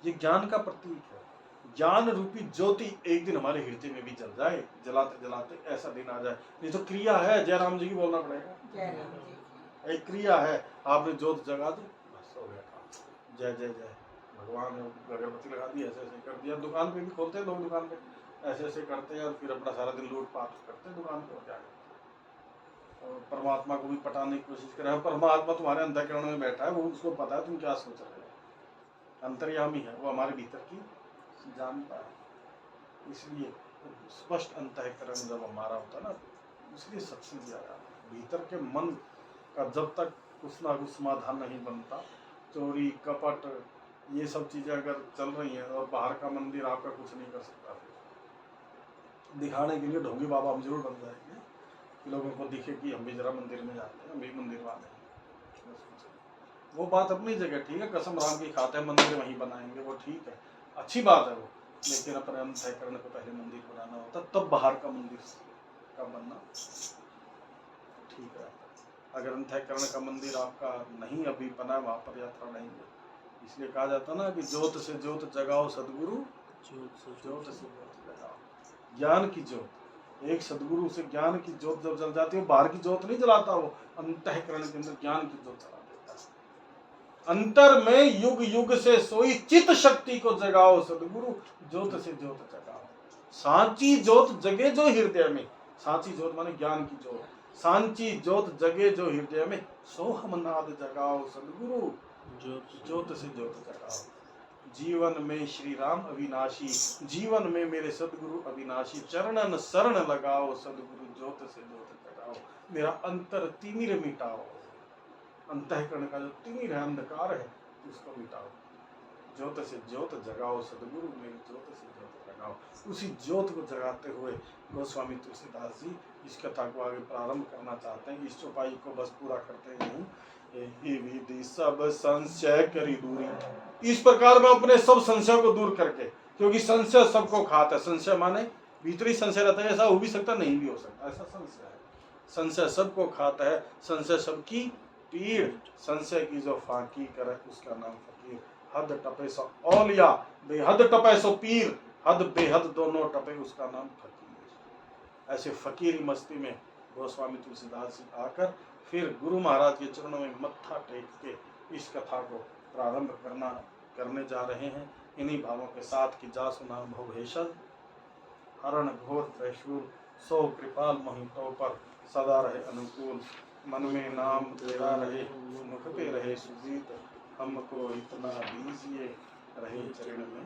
ये ज्ञान का प्रतीक है। ज्ञान रूपी ज्योति एक दिन हमारे हृदय में भी जल जाए, जलाते जलाते ऐसा दिन आ जाए। ये तो क्रिया है, जयराम जी की बोलना पड़ेगा, जय राम जी। एक क्रिया है। आपने ज्योत जगा दी, बस हो गया काम। जय जय जय भगवान, अगरबत्ती लगा दी, ऐसे ऐसे कर दिया। दुकान पे भी खोलते हैं लोग, दुकान पे ऐसे ऐसे करते हैं और फिर अपना सारा दिन लूटपाट करते हैं दुकान पे, क्या करते। और परमात्मा को भी पटाने की कोशिश कर रहे हैं। परमात्मा तुम्हारे अंतःकरण में बैठा है, वो उसको पता है तुम क्या सोच रहे हो। अंतर्यामी है वो, हमारे भीतर की जानता है। इसलिए स्पष्ट अंतःकरण जब हमारा होता है ना, इसलिए सत्संग किया जाता है। भीतर के मन का जब तक कुछ ना कुछ समाधान नहीं बनता, चोरी कपट ये सब चीजें अगर चल रही हैं, और बाहर का मंदिर आपका कुछ नहीं कर सकता। फिर दिखाने के लिए ढोंगी बाबा हम जरूर बन जाएंगे कि लोगों को दिखे कि हम भी जरा मंदिर में जाते हैं, हम भी मंदिर वाले हैं। वो बात अपनी जगह ठीक है, कसम राम की खाते हैं, मंदिर वहीं बनाएंगे, वो ठीक है, अच्छी बात है वो। लेकिन अपने अंतःकरण को पहले मंदिर बनाना होता, तब बाहर का मंदिर का बनना ठीक है। अगर अंतःकरण का मंदिर आपका नहीं अभी बना, वहाँ पर यात्रा नहीं है। इसलिए कहा जाता ना कि ज्योत से ज्योत जगाओ सदगुरु, ज्योत से ज्योत जगाओ। ज्ञान की ज्योत, एक सदगुरु से ज्ञान की ज्योत जब जल जाती है, बाहर की ज्योत नहीं जलाता, वो अंतःकरण के अंदर ज्ञान की ज्योत जला देता है। अंतर में युग युग से सोई चित शक्ति को जगाओ सदगुरु, ज्योत से ज्योत जगाओ। सांची ज्योत जगे जो हृदय में, सांची ज्योत माने ज्ञान की ज्योत, सांची ज्योत जगे जो हृदय में, सो हम नाद जगाओ सदगुरु, ज्योत से ज्योत जगाओ। जीवन में श्री राम अविनाशी, जीवन में मेरे सदगुरु अविनाशी, चरणन शरण लगाओ सदगुरु, ज्योत से ज्योत जगाओ। मेरा अंतर तिमिर मिटाओ, अंतःकरण का जो तिमिर है, अंधकार है, उसको मिटाओ। ज्योत से ज्योत जगाओ सदगुरु, मेरी ज्योत से ज्योत जगाओ। उसी ज्योत को जगाते हुए गोस्वामी तुलसीदास जी इस कथा को आगे प्रारंभ करना चाहते हैं। इस चौपाई को बस पूरा करते हैं। यही विधि सब संशय करी दूरी। इस प्रकार मैं अपने सब संशय को दूर करके, क्योंकि संशय सबको खाता है। संशय माने भीतरी संशय रहता है, ऐसा हो भी सकता नहीं भी हो सकता, ऐसा संशय है। संशय सबको खाता है, संशय सबकी पीड़, संशय की जो फाकी करे उसका नाम फकीर। हद टपे सो औलिया, बेहद टपे सो पीर, हद बेहद दोनों टपे उसका नाम फकीर। ऐसे फकीरी मस्ती में गोस्वामी तुलसीदास जी आकर फिर गुरु महाराज के चरणों में मत्था टेक के इस कथा को प्रारंभ करने जा रहे हैं। इन्हीं भावों के साथ कि जा सुना भवभेषज हरण घोर त्रैशूल, सो कृपाल मोहितों पर सदा रहे अनुकूल। मन में नाम तेरा रहे, मुख पे रहे सुजीत, हमको इतना दीजिए रहे चरण में